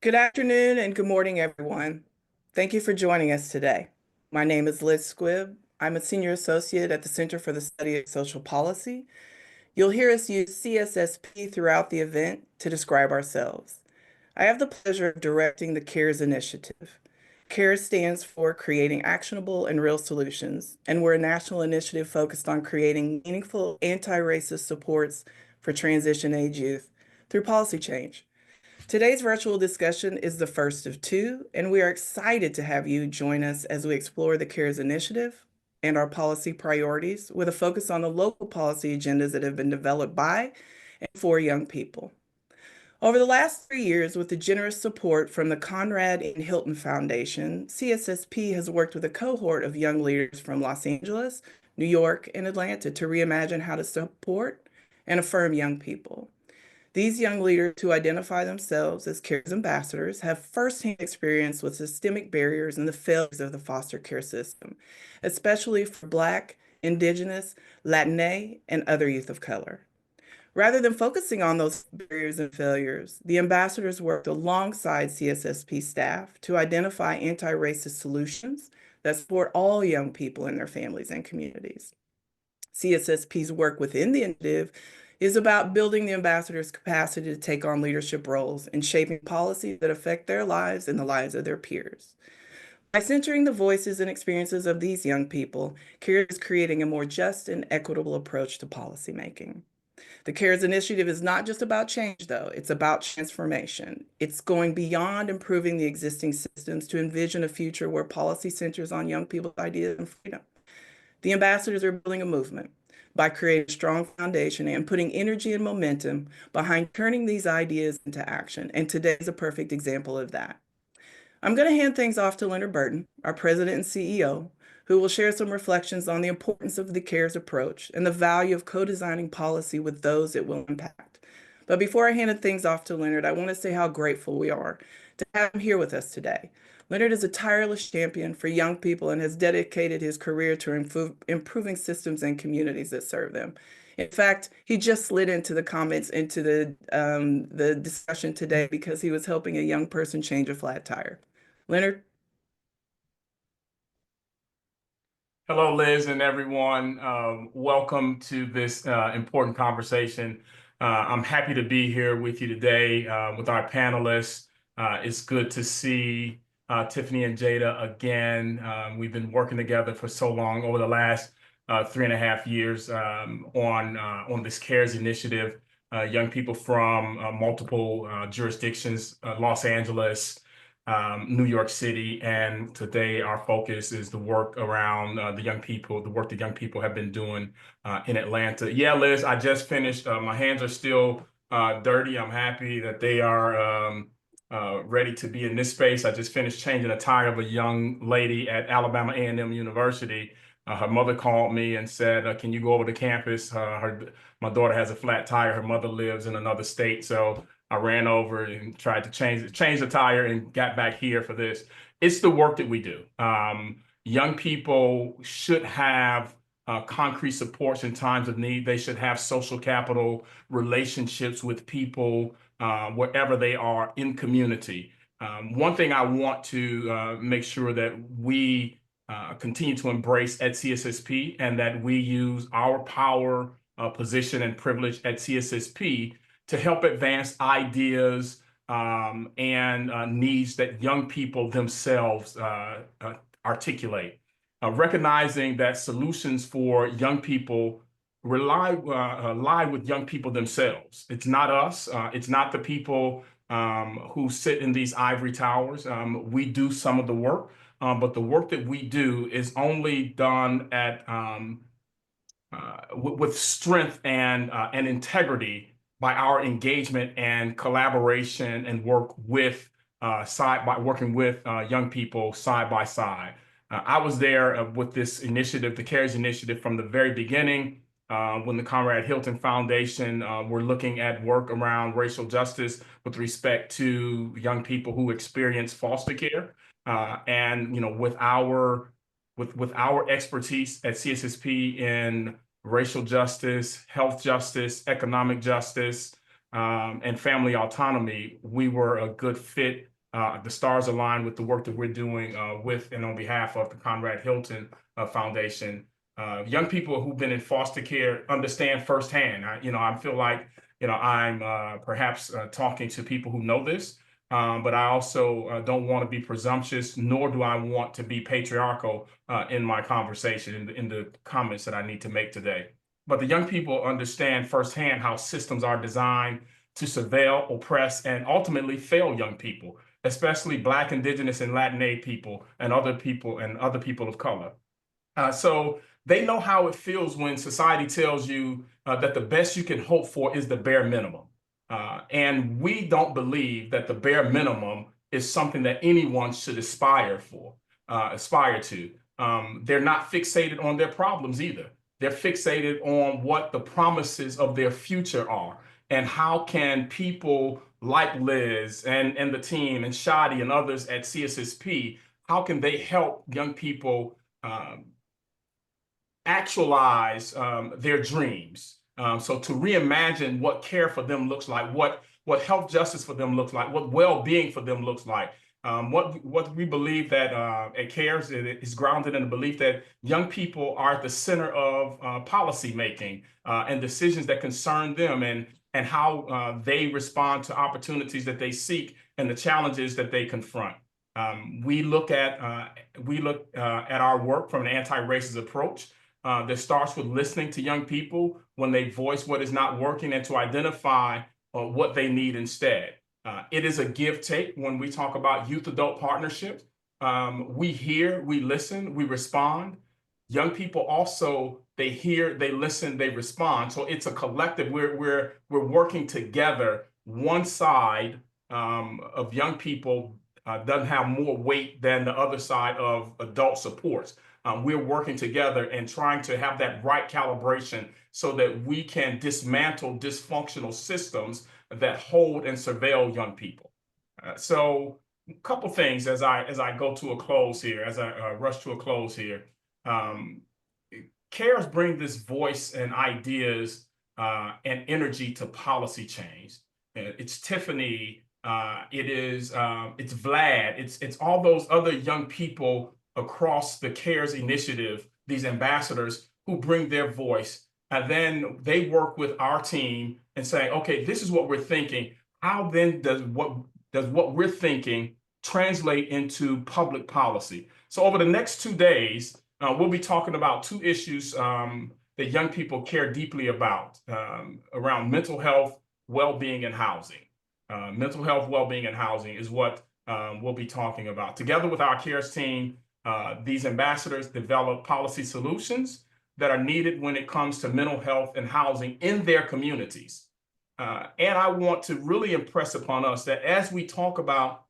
Good afternoon and good morning, everyone. Thank you for joining us today. My name is Liz Squibb. I'm a senior associate at the Center for the Study of Social Policy. You'll hear us use CSSP throughout the event to describe ourselves. I have the pleasure of directing the CARES initiative. CARES stands for Creating Actionable and Real Solutions, and we're a national initiative focused on creating meaningful anti-racist supports for transition-age youth through policy change. Today's virtual discussion is the first of two, and we are excited to have you join us as we explore the CARES initiative and our policy priorities with a focus on the local policy agendas that have been developed by and for young people. Over the last 3 years, with the generous support from the Conrad and Hilton Foundation, CSSP has worked with a cohort of young leaders from Los Angeles, New York, and Atlanta to reimagine how to support and affirm young people. These young leaders who identify themselves as CARES ambassadors have firsthand experience with systemic barriers and the failures of the foster care system, especially for Black, Indigenous, Latinx, and other youth of color. Rather than focusing on those barriers and failures, the ambassadors worked alongside CSSP staff to identify anti-racist solutions that support all young people and their families and communities. CSSP's work within the initiative is about building the ambassadors' capacity to take on leadership roles and shaping policies that affect their lives and the lives of their peers. By centering the voices and experiences of these young people, CARES is creating a more just and equitable approach to policymaking. The CARES initiative is not just about change, though. It's about transformation. It's going beyond improving the existing systems to envision a future where policy centers on young people's ideas and freedom. The ambassadors are building a movement by creating a strong foundation and putting energy and momentum behind turning these ideas into action. And today is a perfect example of that. I'm going to hand things off to Leonard Burton, our president and CEO, who will share some reflections on the importance of the CARES approach and the value of co-designing policy with those it will impact. But before I hand things off to Leonard, I want to say how grateful we are to have him here with us today. Leonard is a tireless champion for young people and has dedicated his career to improving systems and communities that serve them. In fact, he just slid into the comments into the discussion today because he was helping a young person change a flat tire. Leonard? Hello, Liz, and everyone. Welcome to this important conversation. I'm happy to be here with you today with our panelists. It's good to see Tiffany and Jada again. We've been working together for so long over the last 3.5 years on this CARES initiative. Young people from multiple jurisdictions, Los Angeles, New York City, and today our focus is the work around the young people, the work that young people have been doing in Atlanta. Yeah, Liz, I just finished. My hands are still dirty. I'm happy that they are ready to be in this space. I just finished changing a tire of a young lady at Alabama A&M University. Her mother called me and said, can you go over to campus? My daughter has a flat tire. Her mother lives in another state. So I ran over and tried to change the tire and got back here for this. It's the work that we do. Young people should have concrete supports in times of need. They should have social capital, relationships with people wherever they are in community. One thing I want to make sure that we continue to embrace at CSSP, and that we use our power, position, and privilege at CSSP to help advance ideas and needs that young people themselves articulate. Recognizing that solutions for young people lie with young people themselves. It's not us. It's not the people who sit in these ivory towers. We do some of the work, but the work that we do is only done at with strength and integrity by our engagement and collaboration and work with working with young people side by side. I was there with this initiative, the CARES initiative, from the very beginning. When the Conrad Hilton Foundation were looking at work around racial justice with respect to young people who experience foster care, and with our expertise at CSSP in racial justice, health justice, economic justice, and family autonomy, we were a good fit the stars align with the work that we're doing with and on behalf of the Conrad Hilton Foundation. Young people who've been in foster care understand firsthand. I feel like, I'm perhaps talking to people who know this, but I also don't want to be presumptuous, nor do I want to be patriarchal in my conversation, in the comments that I need to make today. But the young people understand firsthand how systems are designed to surveil, oppress, and ultimately fail young people, especially Black, Indigenous, and Latinx people and other people of color. So they know how it feels when society tells you that the best you can hope for is the bare minimum. And we don't believe that the bare minimum is something that anyone should aspire to. They're not fixated on their problems either. They're fixated on what the promises of their future are and how can people like Liz and the team and Shadi and others at CSSP, how can they help young people actualize their dreams. So to reimagine what care for them looks like, what health justice for them looks like, what well-being for them looks like. What we believe that at CARES is grounded in the belief that young people are at the center of policy making and decisions that concern them and how they respond to opportunities that they seek and the challenges that they confront. We look at our work from an anti-racist approach that starts with listening to young people when they voice what is not working and to identify what they need instead. It is a give-take when we talk about youth-adult partnerships. We hear, we listen, we respond. Young people also, they hear, they listen, they respond. So it's a collective. We're working together. One side of young people doesn't have more weight than the other side of adult supports. We're working together and trying to have that right calibration so that we can dismantle dysfunctional systems that hold and surveil young people. So a couple things as I go to a close here, as I rush to a close here. CARES bring this voice and ideas and energy to policy change. It's Tiffany, it's Vlad, it's all those other young people across the CARES initiative, these ambassadors who bring their voice, and then they work with our team and say, okay, this is what we're thinking. How then does what we're thinking translate into public policy? So over the next 2 days, we'll be talking about two issues that young people care deeply about around mental health, well-being, and housing. Mental health, well-being, and housing is what we'll be talking about. Together with our CARES team, these ambassadors develop policy solutions that are needed when it comes to mental health and housing in their communities. And I want to really impress upon us that as we talk about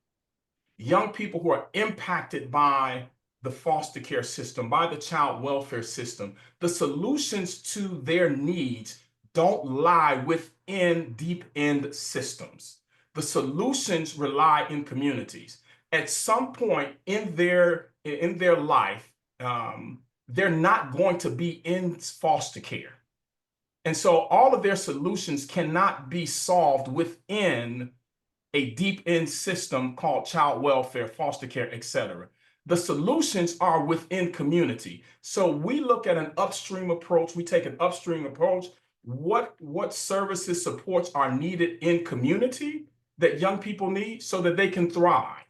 young people who are impacted by the foster care system, by the child welfare system, the solutions to their needs don't lie within deep end systems. The solutions rely in communities. At some point in their life, they're not going to be in foster care. And so all of their solutions cannot be solved within a deep end system called child welfare, foster care, etc. The solutions are within community. So we look at an upstream approach. We take an upstream approach. What services, supports are needed in community that young people need so that they can thrive?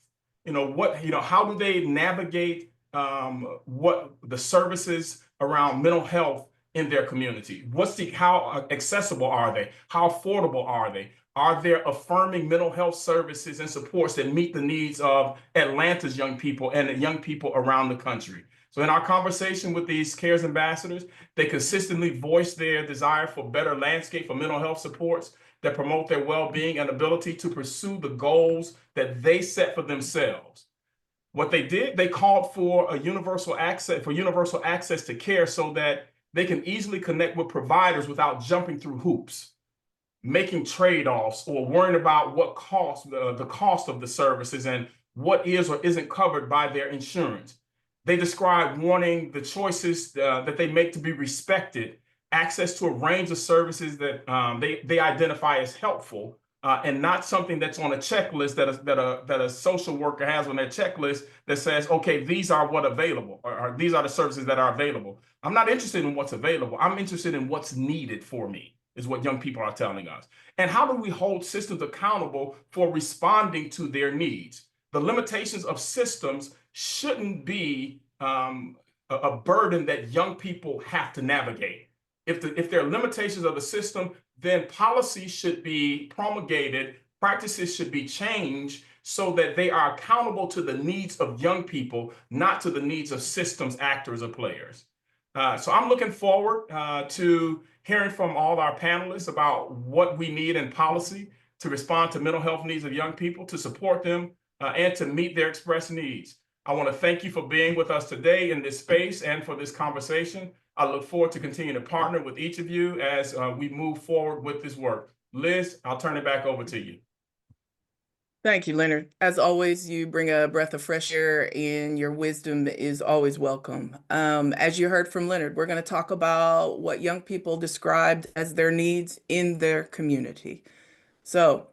How do they navigate what the services around mental health in their community? How accessible are they? How affordable are they? Are there affirming mental health services and supports that meet the needs of Atlanta's young people and the young people around the country? So in our conversation with these CARES ambassadors, they consistently voice their desire for better landscape for mental health supports that promote their well-being and ability to pursue the goals that they set for themselves. What they did, they called for universal access to care so that they can easily connect with providers without jumping through hoops, making trade-offs, or worrying about what the cost of the services and what is or isn't covered by their insurance. They describe wanting the choices that they make to be respected, access to a range of services that they identify as helpful, and not something that's on a checklist that a social worker has on their checklist that says, okay, these are what available, or these are the services that are available. I'm not interested in what's available. I'm interested in what's needed for me, is what young people are telling us. And how do we hold systems accountable for responding to their needs? The limitations of systems shouldn't be a burden that young people have to navigate. If there are limitations of the system, then policy should be promulgated, practices should be changed so that they are accountable to the needs of young people, not to the needs of systems actors or players. So I'm looking forward to hearing from all our panelists about what we need in policy to respond to mental health needs of young people, to support them, and to meet their expressed needs. I want to thank you for being with us today in this space and for this conversation. I look forward to continuing to partner with each of you as we move forward with this work. Liz, I'll turn it back over to you. Thank you, Leonard. As always, you bring a breath of fresh air, and your wisdom is always welcome. As you heard from Leonard, we're going to talk about what young people described as their needs in their community. So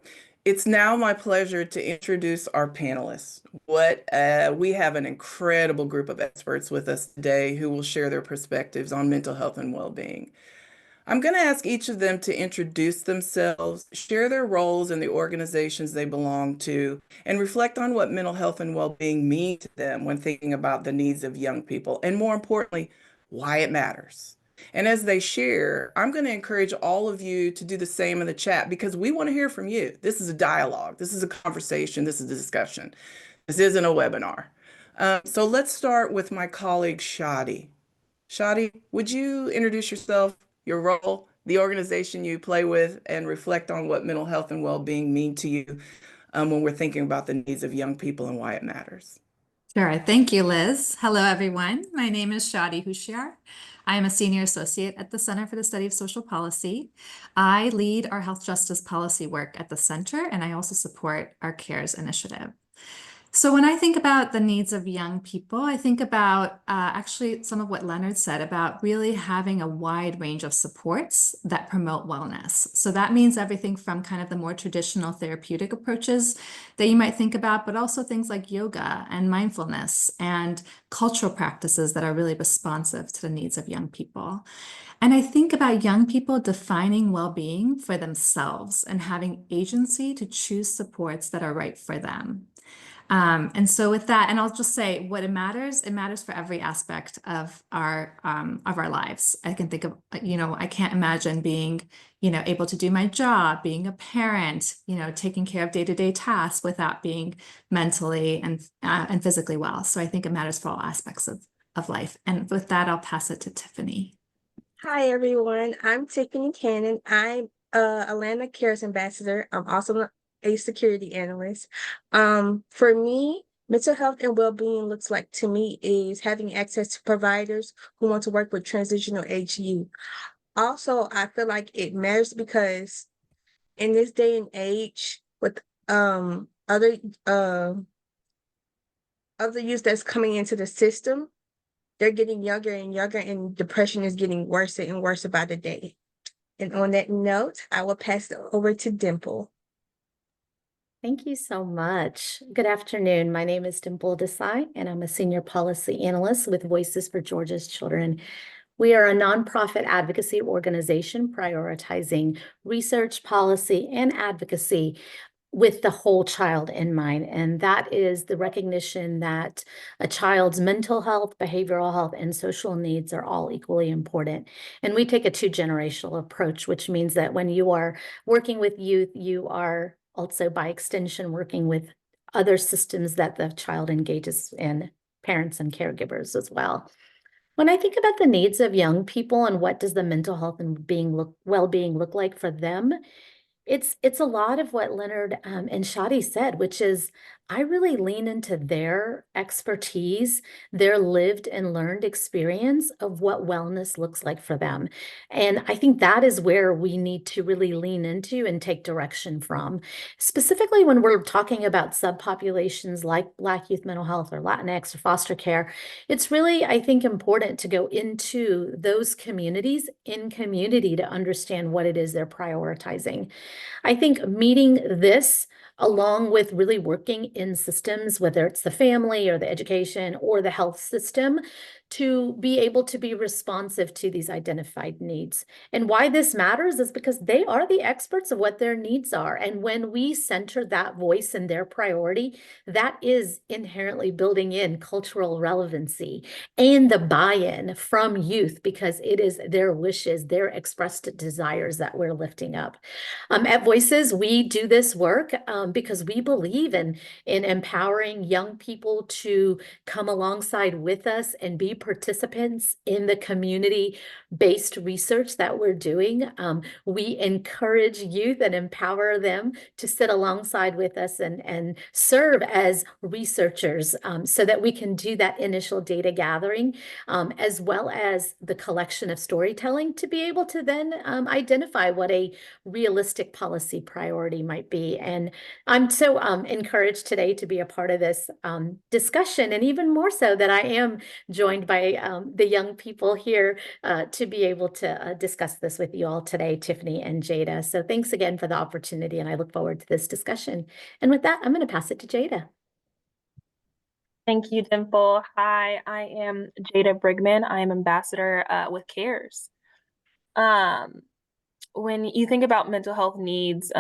it's now my pleasure to introduce our panelists. We have an incredible group of experts with us today who will share their perspectives on mental health and well-being. I'm going to ask each of them to introduce themselves, share their roles in the organizations they belong to, and reflect on what mental health and well-being mean to them when thinking about the needs of young people, and more importantly, why it matters. And as they share, I'm going to encourage all of you to do the same in the chat because we want to hear from you. This is a dialogue. This is a conversation. This is a discussion. This isn't a webinar. So let's start with my colleague, Shadi. Shadi, would you introduce yourself, your role, the organization you play with, and reflect on what mental health and well-being mean to you when we're thinking about the needs of young people and why it matters? Sure. Thank you, Liz. Hello, everyone. My name is Shadi Hushiar. I am a senior associate at the Center for the Study of Social Policy. I lead our health justice policy work at the center, and I also support our CARES initiative. So when I think about the needs of young people, I think about actually some of what Leonard said about really having a wide range of supports that promote wellness. So that means everything from kind of the more traditional therapeutic approaches that you might think about, but also things like yoga and mindfulness and cultural practices that are really responsive to the needs of young people. And I think about young people defining well-being for themselves and having agency to choose supports that are right for them. And so with that, and I'll just say what it matters for every aspect of our lives. I can think of, I can't imagine being, able to do my job, being a parent, taking care of day-to-day tasks without being mentally and physically well. So I think it matters for all aspects of life. And with that, I'll pass it to Tiffany. Hi, everyone. I'm Tiffany Cannon. I'm Atlanta Cares Ambassador. I'm also a security analyst. For me, mental health and well-being looks like to me is having access to providers who want to work with transitional age youth. Also, I feel like it matters because in this day and age with other youth that's coming into the system, they're getting younger and younger, and depression is getting worse and worse by the day. And on that note, I will pass it over to Dimple. Thank you so much. Good afternoon. My name is Dimple Desai, and I'm a senior policy analyst with Voices for Georgia's Children. We are a nonprofit advocacy organization prioritizing research, policy, and advocacy with the whole child in mind. And that is the recognition that a child's mental health, behavioral health, and social needs are all equally important. And we take a two-generational approach, which means that when you are working with youth, you are also by extension working with other systems that the child engages in, parents and caregivers as well. When I think about the needs of young people and what does the mental health and well-being look like for them, it's a lot of what Leonard and Shadi said, which is I really lean into their expertise, their lived and learned experience of what wellness looks like for them. And I think that is where we need to really lean into and take direction from. Specifically, when we're talking about subpopulations like Black youth mental health or Latinx or foster care, it's really, I think, important to go into those communities in community to understand what it is they're prioritizing. I think meeting this along with really working in systems, whether it's the family or the education or the health system, to be able to be responsive to these identified needs. And why this matters is because they are the experts of what their needs are. And when we center that voice and their priority, that is inherently building in cultural relevancy and the buy-in from youth, because it is their wishes, their expressed desires that we're lifting up. At Voices, we do this work because we believe in empowering young people to come alongside with us and be participants in the community-based research that we're doing. We encourage youth and empower them to sit alongside with us and serve as researchers so that we can do that initial data gathering, as well as the collection of storytelling to be able to then identify what a realistic policy priority might be. And I'm so encouraged today to be a part of this discussion, and even more so that I am joined by the young people here to be able to discuss this with you all today, Tiffany and Jada. So thanks again for the opportunity, and I look forward to this discussion. And with that, I'm going to pass it to Jada. Thank you, Dimple. Hi, I am Jada Brigman. I am ambassador with CARES. When you think about mental health needs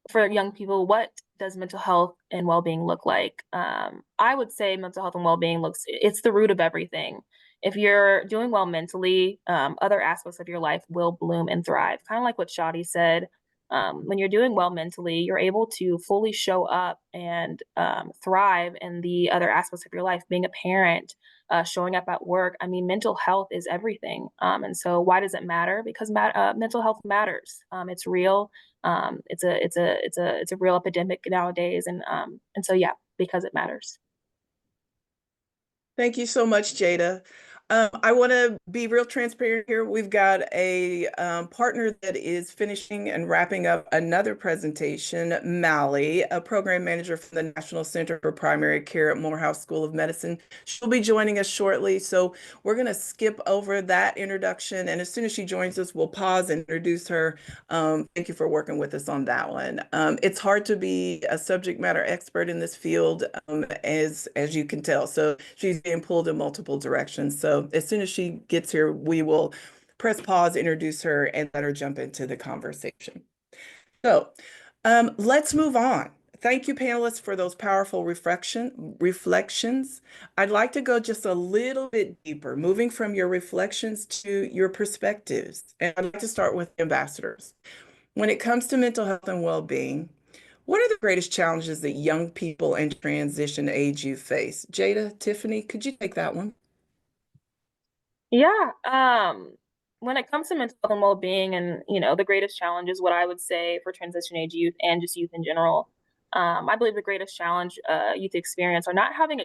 for young people, what does mental health and well-being look like? I would say mental health and well-being it's the root of everything. If you're doing well mentally, other aspects of your life will bloom and thrive. Kind of like what Shadi said, when you're doing well mentally, you're able to fully show up and thrive in the other aspects of your life, being a parent, showing up at work. I mean, mental health is everything. And so why does it matter? Because mental health matters. It's real. It's a real epidemic nowadays. And so, yeah, because it matters. Thank you so much, Jada. I want to be real transparent here. We've got a partner that is finishing and wrapping up another presentation, Mally, a program manager from the National Center for Primary Care at Morehouse School of Medicine. She'll be joining us shortly, so we're going to skip over that introduction, and as soon as she joins us, we'll pause and introduce her. Thank you for working with us on that one. It's hard to be a subject matter expert in this field, as you can tell, so she's being pulled in multiple directions. So as soon as she gets here, we will press pause, introduce her, and let her jump into the conversation. So let's move on. Thank you, panelists, for those powerful reflections. I'd like to go just a little bit deeper, moving from your reflections to your perspectives. And I'd like to start with ambassadors. When it comes to mental health and well-being, what are the greatest challenges that young people in transition age youth face? Jada, Tiffany, could you take that one? Yeah. When it comes to mental health and well-being, and the greatest challenge is what I would say for transition age youth and just youth in general. I believe the greatest challenge youth experience are not having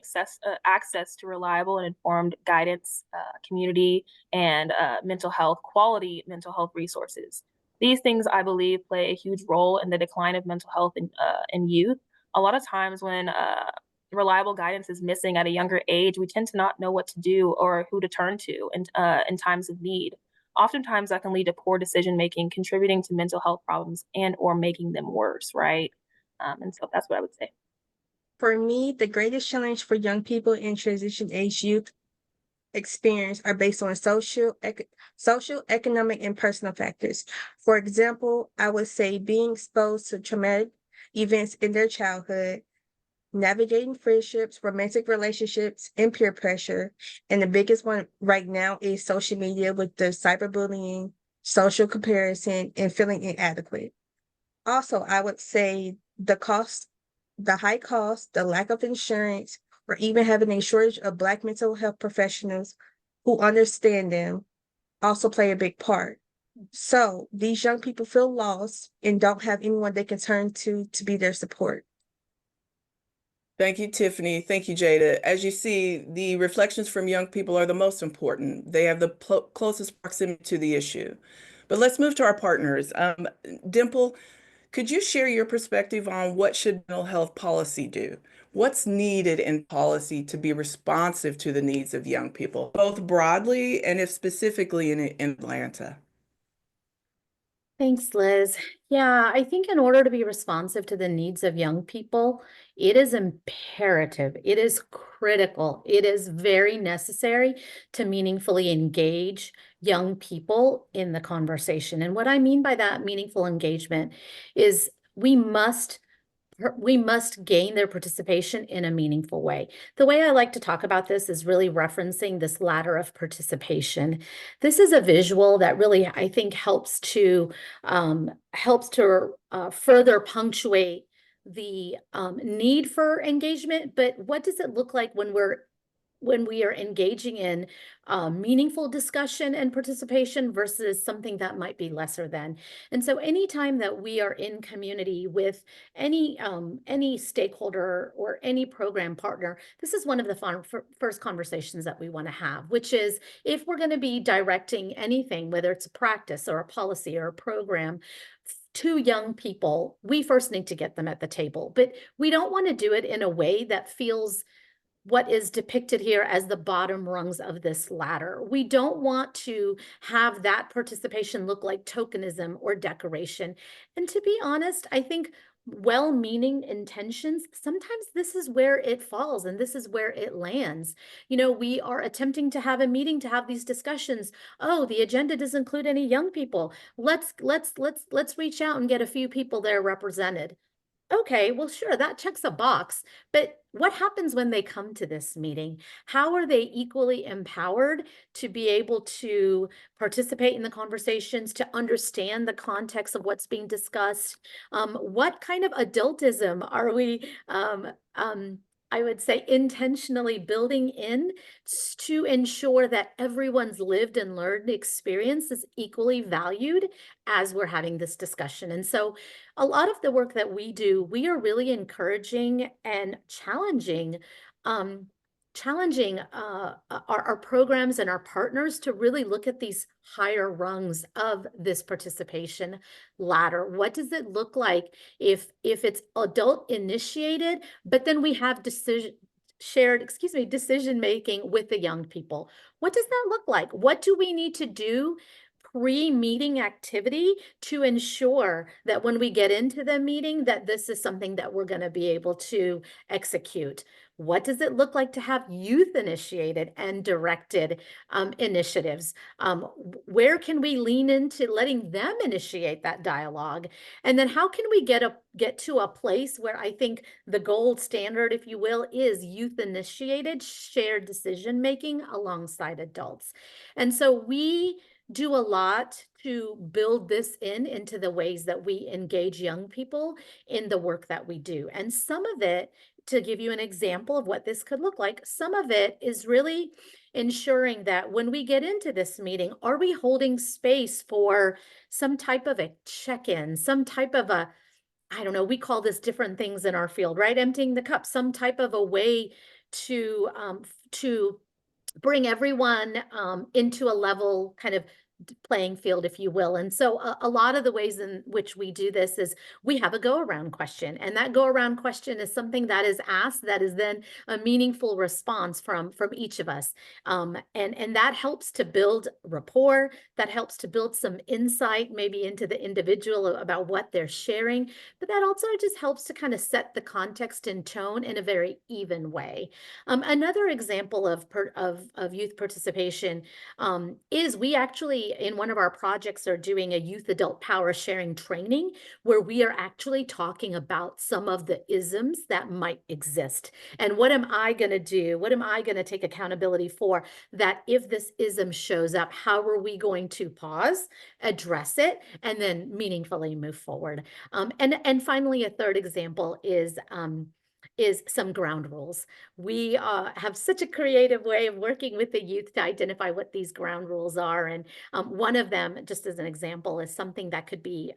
access to reliable and informed guidance, community, and quality mental health resources. These things, I believe, play a huge role in the decline of mental health in youth. A lot of times when reliable guidance is missing at a younger age, we tend to not know what to do or who to turn to in times of need. Oftentimes that can lead to poor decision making, contributing to mental health problems and or making them worse, right? And so that's what I would say. For me, the greatest challenge for young people in transition age youth experience are based on social, economic, and personal factors. For example, I would say being exposed to traumatic events in their childhood, navigating friendships, romantic relationships, and peer pressure. And the biggest one right now is social media with the cyberbullying, social comparison, and feeling inadequate. Also, I would say the high cost, the lack of insurance, or even having a shortage of Black mental health professionals who understand them also play a big part. So these young people feel lost and don't have anyone they can turn to be their support. Thank you, Tiffany. Thank you, Jada. As you see, the reflections from young people are the most important. They have the closest proximity to the issue. But let's move to our partners. Dimple, could you share your perspective on what should mental health policy do? What's needed in policy to be responsive to the needs of young people, both broadly and if specifically in Atlanta? Thanks, Liz. Yeah, I think in order to be responsive to the needs of young people, it is imperative, it is critical, it is very necessary to meaningfully engage young people in the conversation. And what I mean by that meaningful engagement is we must gain their participation in a meaningful way. The way I like to talk about this is really referencing this ladder of participation. This is a visual that really, I think, helps to further punctuate the need for engagement. But what does it look like when we are engaging in meaningful discussion and participation versus something that might be lesser than? And so anytime that we are in community with any stakeholder or any program partner, this is one of the first conversations that we want to have, which is if we're going to be directing anything, whether it's a practice or a policy or a program, to young people, we first need to get them at the table. But we don't want to do it in a way that feels what is depicted here as the bottom rungs of this ladder. We don't want to have that participation look like tokenism or decoration. And to be honest, I think well-meaning intentions, sometimes this is where it falls and this is where it lands. You know, we are attempting to have a meeting to have these discussions. Oh, the agenda doesn't include any young people. Let's reach out and get a few people there represented. Okay, well, sure, that checks a box. But what happens when they come to this meeting? How are they equally empowered to be able to participate in the conversations, to understand the context of what's being discussed? What kind of adultism are we, I would say, intentionally building in to ensure that everyone's lived and learned experience is equally valued as we're having this discussion? And so a lot of the work that we do, we are really encouraging and challenging our programs and our partners to really look at these higher rungs of this participation ladder. What does it look like if it's adult initiated, but then we have decision making with the young people? What does that look like? What do we need to do pre-meeting activity to ensure that when we get into the meeting that this is something that we're going to be able to execute? What does it look like to have youth initiated and directed initiatives? Where can we lean into letting them initiate that dialogue? And then how can we get to a place where I think the gold standard, if you will, is youth initiated shared decision making alongside adults? And so we do a lot to build this into the ways that we engage young people in the work that we do. And some of it, to give you an example of what this could look like, some of it is really ensuring that when we get into this meeting, are we holding space for some type of a check-in, some type of a, I don't know, we call this different things in our field, right? Emptying the cup, some type of a way to bring everyone into a level kind of playing field, if you will. And so a lot of the ways in which we do this is we have a go-around question, and that go-around question is something that is asked that is then a meaningful response from each of us. And that helps to build rapport, that helps to build some insight maybe into the individual about what they're sharing, but that also just helps to kind of set the context and tone in a very even way. Another example of youth participation is we actually, in one of our projects, are doing a youth adult power sharing training where we are actually talking about some of the isms that might exist. And what am I going to do? What am I going to take accountability for that if this ism shows up, how are we going to pause, address it, and then meaningfully move forward? And finally, a third example is some ground rules. We have such a creative way of working with the youth to identify what these ground rules are. And one of them, just as an example, is something that could be,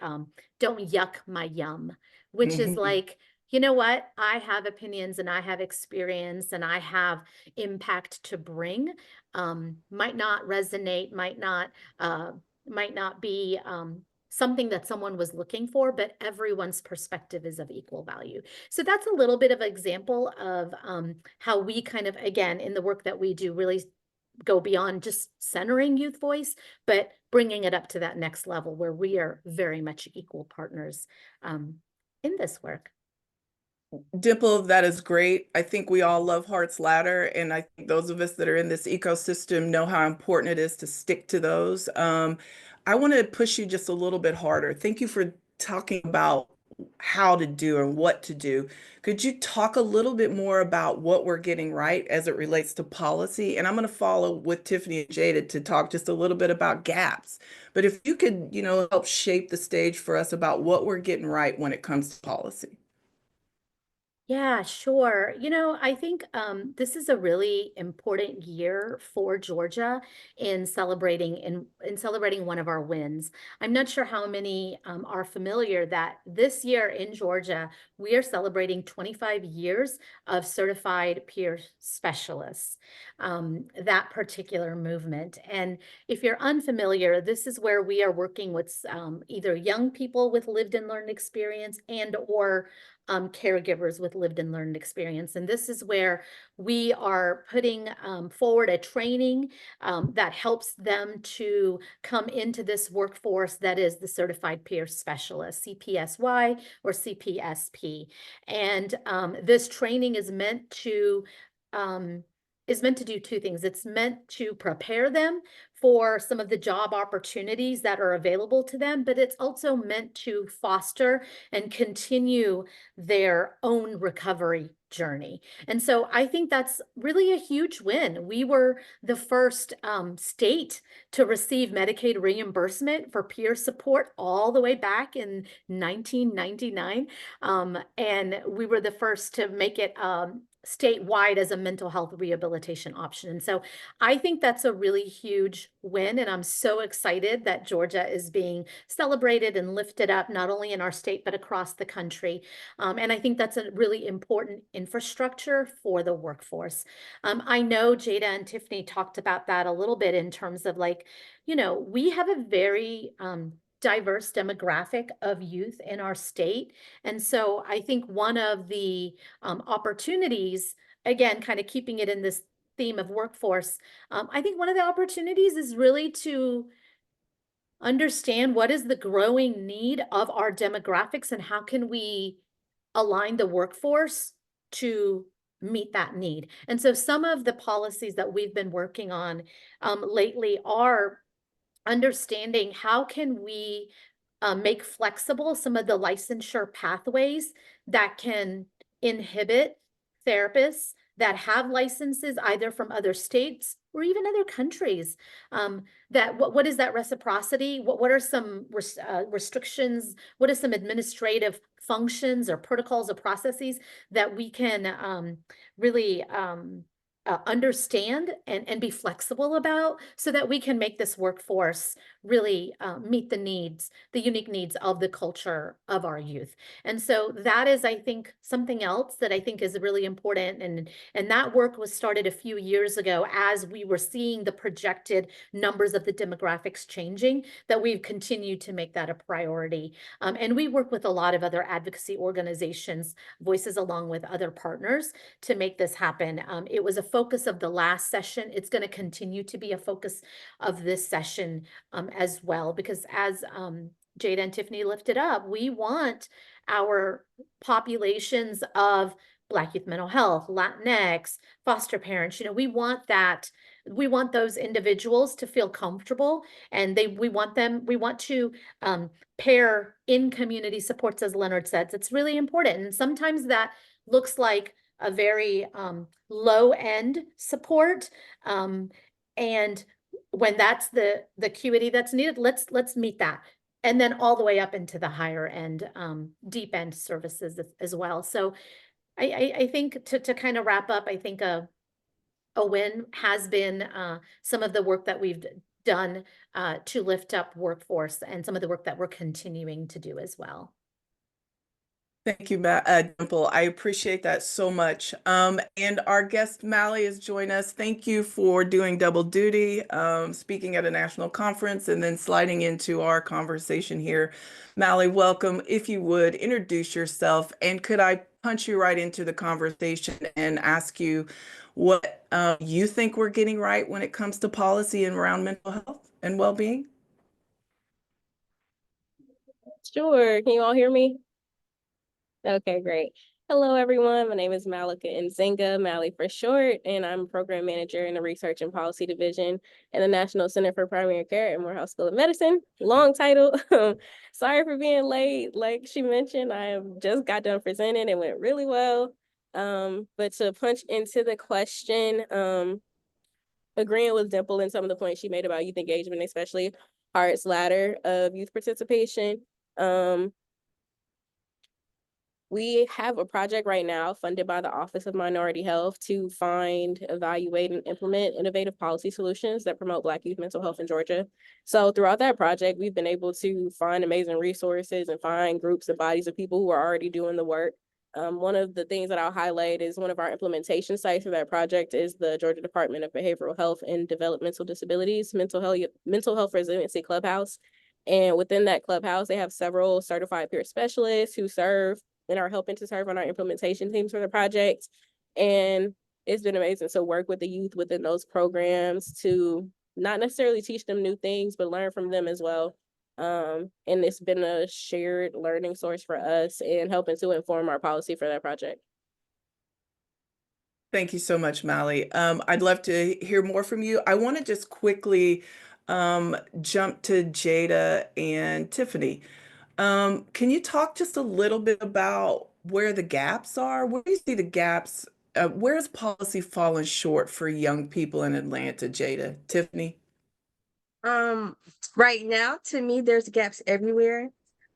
don't yuck my yum, which is like, you know what, I have opinions and I have experience and I have impact to bring, might not resonate, might not be something that someone was looking for, but everyone's perspective is of equal value. So that's a little bit of an example of how we kind of, again, in the work that we do, really go beyond just centering youth voice, but bringing it up to that next level where we are very much equal partners in this work. Dimple, that is great. I think we all love Heart's Ladder, and I think those of us that are in this ecosystem know how important it is to stick to those. I want to push you just a little bit harder. Thank you for talking about how to do and what to do. Could you talk a little bit more about what we're getting right as it relates to policy? And I'm going to follow with Tiffany and Jada to talk just a little bit about gaps. But if you could, help shape the stage for us about what we're getting right when it comes to policy. Yeah, sure. I think this is a really important year for Georgia in celebrating one of our wins. I'm not sure how many are familiar that this year in Georgia, we are celebrating 25 years of certified peer specialists, that particular movement. And if you're unfamiliar, this is where we are working with either young people with lived and learned experience and or caregivers with lived and learned experience. And this is where we are putting forward a training that helps them to come into this workforce that is the Certified Peer Specialist, CPSY or CPSP. And this training is meant to do two things. It's meant to prepare them for some of the job opportunities that are available to them, but it's also meant to foster and continue their own recovery journey. And so I think that's really a huge win. We were the first state to receive Medicaid reimbursement for peer support all the way back in 1999. And we were the first to make it statewide as a mental health rehabilitation option. And so I think that's a really huge win. And I'm so excited that Georgia is being celebrated and lifted up, not only in our state, but across the country. And I think that's a really important infrastructure for the workforce. I know Jada and Tiffany talked about that a little bit in terms of we have a very diverse demographic of youth in our state. And so I think one of the opportunities, again, kind of keeping it in this theme of workforce, I think one of the opportunities is really to understand what is the growing need of our demographics and how can we align the workforce to meet that need. And so some of the policies that we've been working on lately are understanding how can we make flexible some of the licensure pathways that can inhibit therapists that have licenses either from other states or even other countries. What is that reciprocity? What are some restrictions? What are some administrative functions or protocols or processes that we can really understand and be flexible about so that we can make this workforce really meet the unique needs of the culture of our youth. And so that is, I think, something else that I think is really important. And that work was started a few years ago as we were seeing the projected numbers of the demographics changing, that we've continued to make that a priority. And we work with a lot of other advocacy organizations, Voices, along with other partners to make this happen. It was a focus of the last session. It's going to continue to be a focus of this session as well, because as Jada and Tiffany lifted up, we want our populations of Black youth mental health, Latinx, foster parents, we want that. We want those individuals to feel comfortable, and we want to pair in community supports, as Leonard says. It's really important. And sometimes that looks like a very low end support. And when that's the acuity that's needed, let's meet that. And then all the way up into the higher end, deep end services as well. So I think to kind of wrap up, I think a win has been some of the work that we've done to lift up workforce and some of the work that we're continuing to do as well. Thank you, Dimple. I appreciate that so much. And our guest, Mally, has joined us. Thank you for doing double duty, speaking at a national conference and then sliding into our conversation here. Mally, welcome. If you would, introduce yourself. And could I punch you right into the conversation and ask you, what you think we're getting right when it comes to policy and around mental health and well-being? Sure. Can you all hear me? Okay, great. Hello, everyone. My name is Malaka Nzinga, Mally for short, and I'm a program manager in the Research and Policy Division in the National Center for Primary Care at Morehouse School of Medicine. Long title. Sorry for being late. Like she mentioned, I just got done presenting. It went really well. But to punch into the question, agreeing with Dimple and some of the points she made about youth engagement, especially Hart's ladder of youth participation. We have a project right now funded by the Office of Minority Health to find, evaluate, and implement innovative policy solutions that promote Black youth mental health in Georgia. So throughout that project, we've been able to find amazing resources and find groups and bodies of people who are already doing the work. One of the things that I'll highlight is one of our implementation sites for that project is the Georgia Department of Behavioral Health and Developmental Disabilities Mental Health Resiliency Clubhouse. And within that clubhouse, they have several certified peer specialists who serve and are helping to serve on our implementation teams for the project. And it's been amazing to work with the youth within those programs to not necessarily teach them new things, but learn from them as well. And it's been a shared learning source for us and helping to inform our policy for that project. Thank you so much, Mally. I'd love to hear more from you. I want to just quickly jump to Jada and Tiffany. Can you talk just a little bit about where the gaps are? Where do you see the gaps? Where is policy falling short for young people in Atlanta, Jada? Tiffany? Right now, to me, there's gaps everywhere.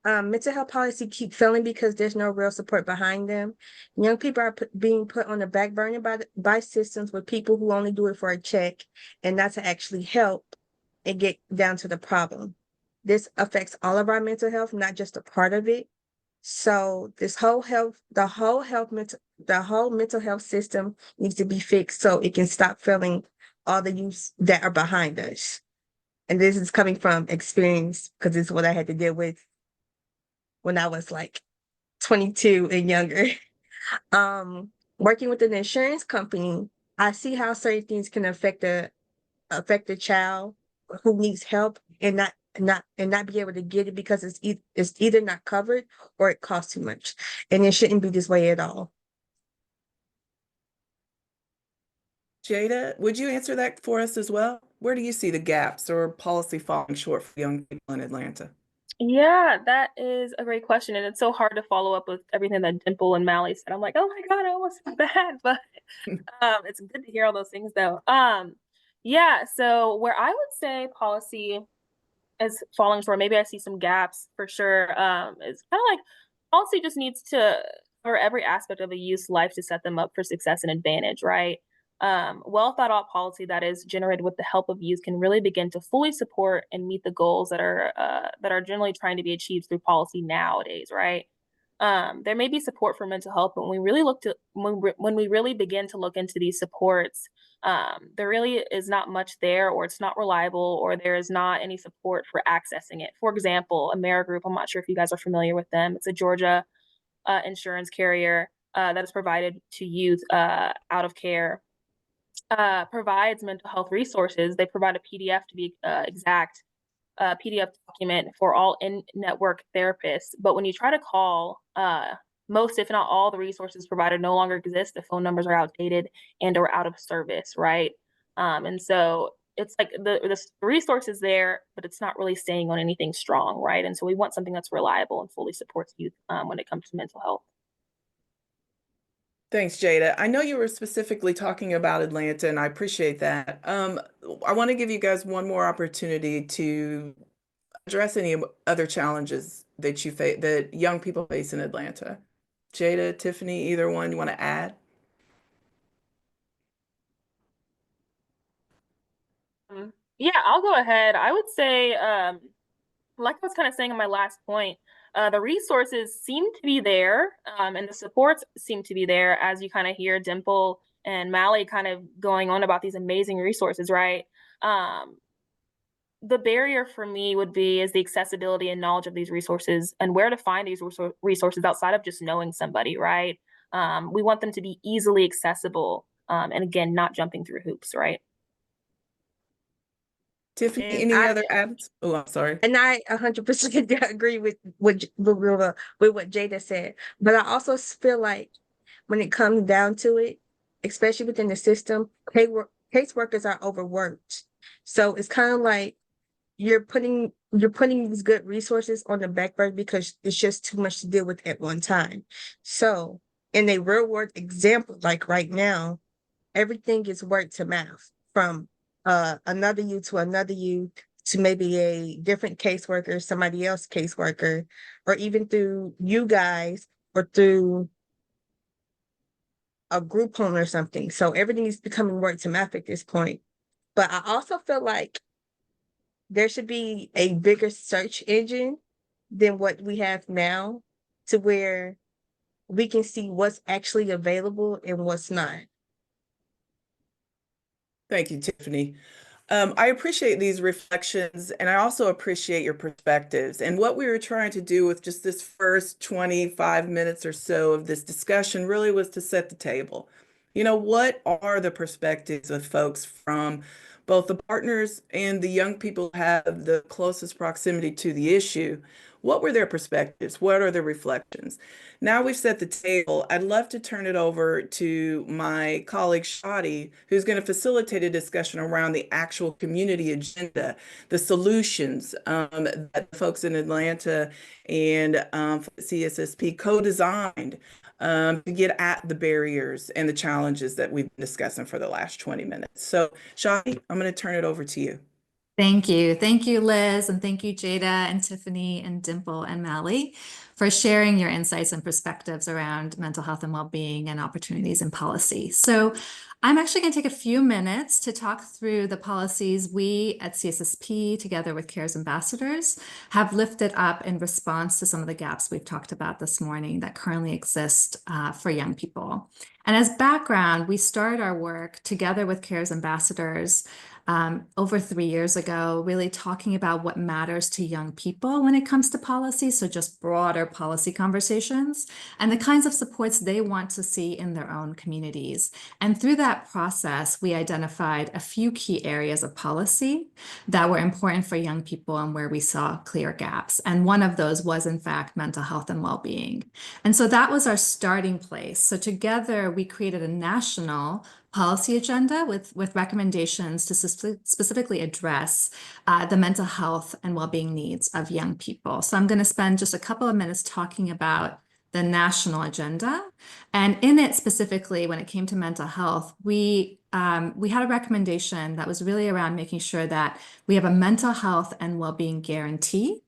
Mental health policy keep failing because there's no real support behind them. Young people are being put on the back burner by systems with people who only do it for a check and not to actually help and get down to the problem. This affects all of our mental health, not just a part of it. So the whole mental health system needs to be fixed so it can stop failing all the youths that are behind us. And this is coming from experience because it's what I had to deal with when I was like 22 and younger. Working with an insurance company, I see how certain things can affect a child who needs help and not be able to get it because it's either not covered or it costs too much. And it shouldn't be this way at all. Jada, would you answer that for us as well? Where do you see the gaps or policy falling short for young people in Atlanta? Yeah, that is a great question. And it's so hard to follow up with everything that Dimple and Mally said. I'm like, oh my God, I almost felt bad. But it's good to hear all those things though. Yeah, so where I would say policy is falling short, maybe I see some gaps for sure. It's kind of like policy just needs to cover every aspect of a youth's life to set them up for success and advantage, right? Well thought out policy that is generated with the help of youth can really begin to fully support and meet the goals that are generally trying to be achieved through policy nowadays, right? There may be support for mental health, but when we really begin to look into these supports, there really is not much there, or it's not reliable, or there is not any support for accessing it. For example, Amerigroup, I'm not sure if you guys are familiar with them. It's a Georgia insurance carrier that is provided to youth out of care, provides mental health resources. They provide a PDF to be exact, PDF document for all in-network therapists. But when you try to call, most, if not all, the resources provided no longer exist. The phone numbers are outdated and or out of service, right? And so it's like the resource is there, but it's not really staying on anything strong, right? And so we want something that's reliable and fully supports youth when it comes to mental health. Thanks, Jada. I know you were specifically talking about Atlanta, and I appreciate that. I want to give you guys one more opportunity to address any other challenges that that young people face in Atlanta. Jada, Tiffany, either one you want to add? Yeah, I'll go ahead. I would say, like I was kind of saying in my last point, the resources seem to be there, and the supports seem to be there, as you kind of hear Dimple and Mally kind of going on about these amazing resources, right? The barrier for me would be is the accessibility and knowledge of these resources and where to find these resources outside of just knowing somebody, right? We want them to be easily accessible And again, not jumping through hoops, right? Tiffany, And any other ads? Oh, I'm sorry. And I 100% agree with what Jada said. But I also feel like when it comes down to it, especially within the system, caseworkers are overworked. So it's kind of like you're putting these good resources on the back burner because it's just too much to deal with at one time. So in a real world example, like right now, everything is word to mouth from another you to another you to maybe a different caseworker, somebody else caseworker, or even through you guys or through a group home or something. So everything is becoming word to mouth at this point. But I also feel like there should be a bigger search engine than what we have now to where we can see what's actually available and what's not. Thank you, Tiffany. I appreciate these reflections, and I also appreciate your perspectives. And what we were trying to do with just this first 25 minutes or so of this discussion really was to set the table. You know, what are the perspectives of folks from both the partners and the young people who have the closest proximity to the issue? What were their perspectives? What are their reflections? Now we've set the table. I'd love to turn it over to my colleague Shadi, who's going to facilitate a discussion around the actual community agenda, the solutions that the folks in Atlanta and CSSP co-designed to get at the barriers and the challenges that we've been discussing for the last 20 minutes. So Shadi, I'm going to turn it over to you. Thank you. Thank you, Liz, and thank you, Jada and Tiffany and Dimple and Mally for sharing your insights and perspectives around mental health and well-being and opportunities in policy. So I'm actually going to take a few minutes to talk through the policies we at CSSP, together with CARES ambassadors, have lifted up in response to some of the gaps we've talked about this morning that currently exist for young people. And as background, we started our work together with CARES ambassadors over 3 years ago, really talking about what matters to young people when it comes to policy. So just broader policy conversations and the kinds of supports they want to see in their own communities. And through that process, we identified a few key areas of policy that were important for young people and where we saw clear gaps. And one of those was, in fact, mental health and well-being. And so that was our starting place. So together, we created a national policy agenda with recommendations to specifically address the mental health and well-being needs of young people. So I'm going to spend just a couple of minutes talking about the national agenda. And in it specifically, when it came to mental health, we had a recommendation that was really around making sure that we have a mental health and well-being guarantee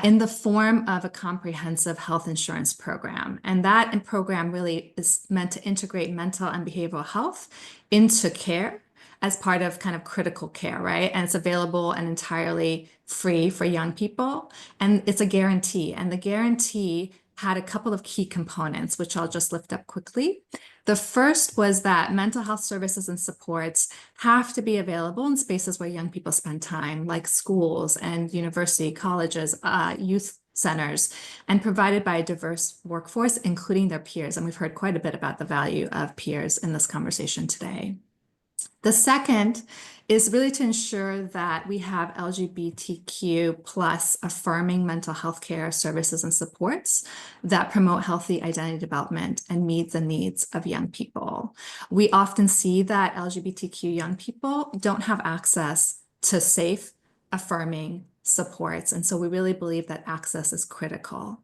in the form of a comprehensive health insurance program. And that program really is meant to integrate mental and behavioral health into care as part of kind of critical care, right? And it's available and entirely free for young people. And it's a guarantee. And the guarantee had a couple of key components, which I'll just lift up quickly. The first was that mental health services and supports have to be available in spaces where young people spend time, like schools and university, colleges, youth centers, and provided by a diverse workforce, including their peers. And we've heard quite a bit about the value of peers in this conversation today. The second is really to ensure that we have LGBTQ plus affirming mental health care services and supports that promote healthy identity development and meet the needs of young people. We often see that LGBTQ young people don't have access to safe, affirming supports. And so we really believe that access is critical.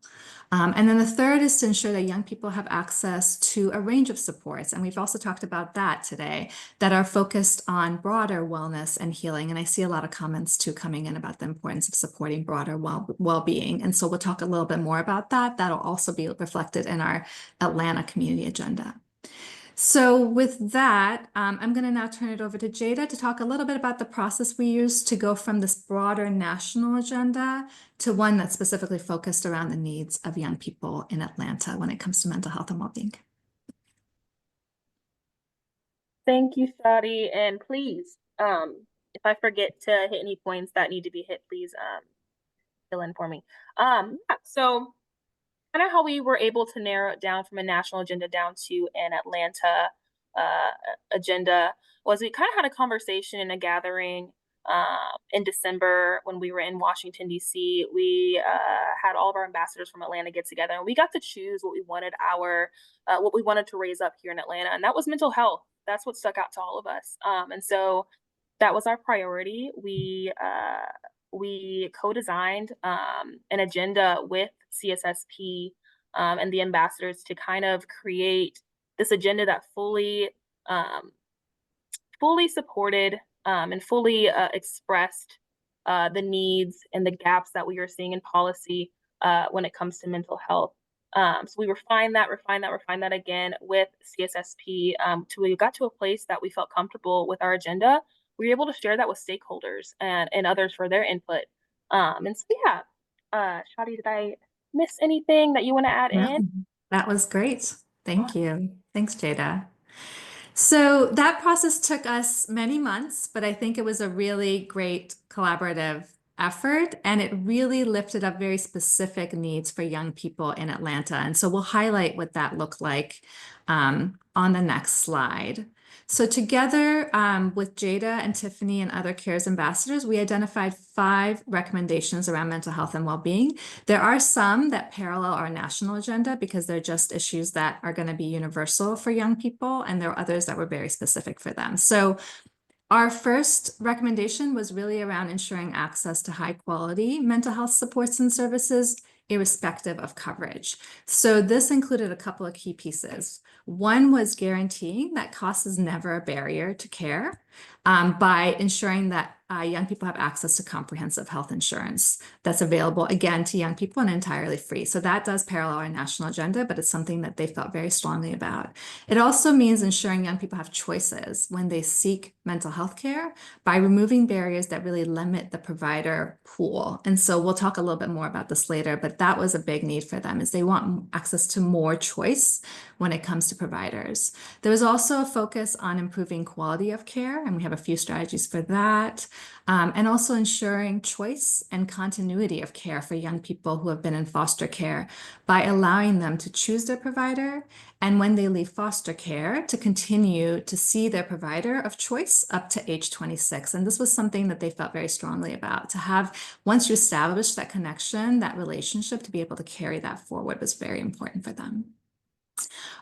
And then the third is to ensure that young people have access to a range of supports. And we've also talked about that today, that are focused on broader wellness and healing. And I see a lot of comments too coming in about the importance of supporting broader well-being. And so we'll talk a little bit more about that. That'll also be reflected in our Atlanta community agenda. So with that, I'm going to now turn it over to Jada to talk a little bit about the process we use to go from this broader national agenda to one that's specifically focused around the needs of young people in Atlanta when it comes to mental health and well-being. Thank you, Shadi. And please, if I forget to hit any points that need to be hit, please fill in for me. Yeah, so kind of how we were able to narrow it down from a national agenda down to an Atlanta agenda was we kind of had a conversation in a gathering in December when we were in Washington, D.C. We had all of our ambassadors from Atlanta get together, and we got to choose what we wanted to raise up here in Atlanta, and that was mental health. That's what stuck out to all of us. And so that was our priority. We co-designed an agenda with CSSP and the ambassadors to kind of create this agenda that fully supported and fully expressed the needs and the gaps that we are seeing in policy when it comes to mental health. So we refine that again with CSSP till we got to a place that we felt comfortable with our agenda. We were able to share that with stakeholders and others for their input. And so, yeah, Shadi, did I miss anything that you want to add No, in? that was great. Thank you. Thanks, Jada. So that process took us many months, but I think it was a really great collaborative effort, and it really lifted up very specific needs for young people in Atlanta. And so we'll highlight what that looked like on the next slide. So together with Jada and Tiffany and other CARES ambassadors, we identified 5 recommendations around mental health and well-being. There are some that parallel our national agenda because they're just issues that are going to be universal for young people, and there are others that were very specific for them. So our first recommendation was really around ensuring access to high quality mental health supports and services, irrespective of coverage. So this included a couple of key pieces. One was guaranteeing that cost is never a barrier to care by ensuring that young people have access to comprehensive health insurance that's available, again, to young people and entirely free. So that does parallel our national agenda, but it's something that they felt very strongly about. It also means ensuring young people have choices when they seek mental health care by removing barriers that really limit the provider pool. And so we'll talk a little bit more about this later, but that was a big need for them, is they want access to more choice when it comes to providers. There was also a focus on improving quality of care, and we have a few strategies for that. And also ensuring choice and continuity of care for young people who have been in foster care by allowing them to choose their provider, and when they leave foster care, to continue to see their provider of choice up to age 26. And this was something that they felt very strongly about. To have, once you establish that connection, that relationship, to be able to carry that forward was very important for them.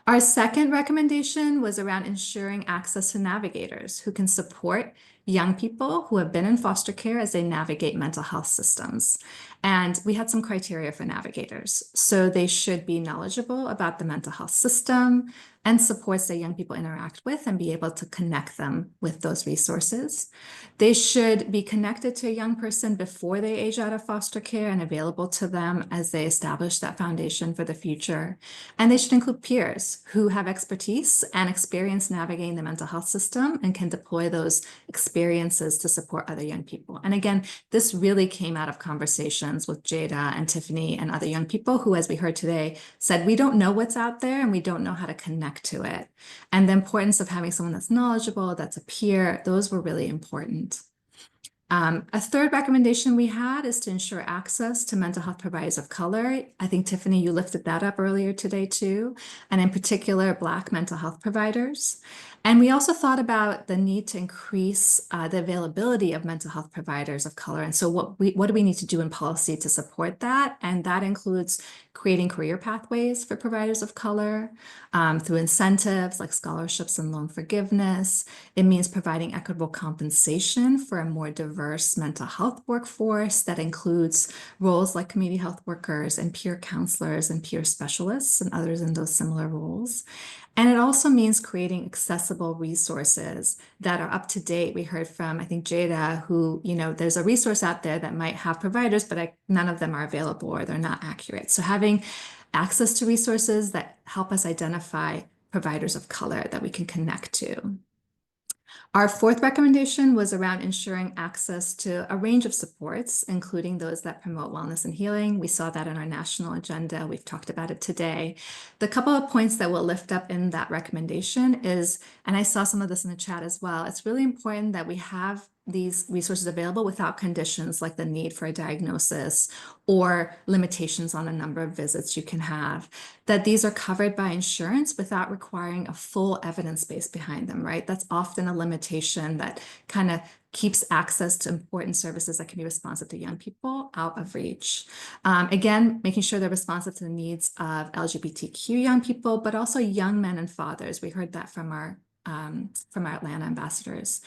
Our second recommendation was around ensuring access to navigators who can support young people who have been in foster care as they navigate mental health systems. And we had some criteria for navigators. So they should be knowledgeable about the mental health system and supports that young people interact with, and be able to connect them with those resources. They should be connected to a young person before they age out of foster care and available to them as they establish that foundation for the future. And they should include peers who have expertise and experience navigating the mental health system and can deploy those experiences to support other young people. And again, this really came out of conversations with Jada and Tiffany and other young people who, as we heard today, said, we don't know what's out there and we don't know how to connect to it. And the importance of having someone that's knowledgeable, that's a peer, those were really important. A third recommendation we had is to ensure access to mental health providers of color. I think, Tiffany, you lifted that up earlier today too, and in particular, Black mental health providers. And we also thought about the need to increase the availability of mental health providers of color. And so what do we need to do in policy to support that? And that includes creating career pathways for providers of color through incentives like scholarships and loan forgiveness. It means providing equitable compensation for a more diverse mental health workforce that includes roles like community health workers and peer counselors and peer specialists and others in those similar roles. And it also means creating accessible resources that are up to date. We heard from, I think, Jada, who, there's a resource out there that might have providers, but none of them are available or they're not accurate. So having access to resources that help us identify providers of color that we can connect to. Our fourth recommendation was around ensuring access to a range of supports, including those that promote wellness and healing. We saw that in our national agenda. We've talked about it today. The couple of points that we'll lift up in that recommendation is, and I saw some of this in the chat as well, it's really important that we have these resources available without conditions like the need for a diagnosis or limitations on the number of visits you can have, that these are covered by insurance without requiring a full evidence base behind them, right? That's often a limitation that kind of keeps access to important services that can be responsive to young people out of reach. Again, making sure they're responsive to the needs of LGBTQ young people, but also young men and fathers. We heard that from our Atlanta ambassadors.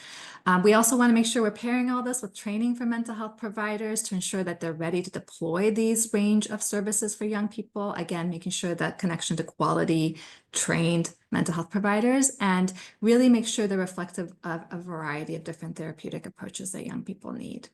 We also want to make sure we're pairing all this with training for mental health providers to ensure that they're ready to deploy these range of services for young people. Again, making sure that connection to quality trained mental health providers, and really make sure they're reflective of a variety of different therapeutic approaches that young people need.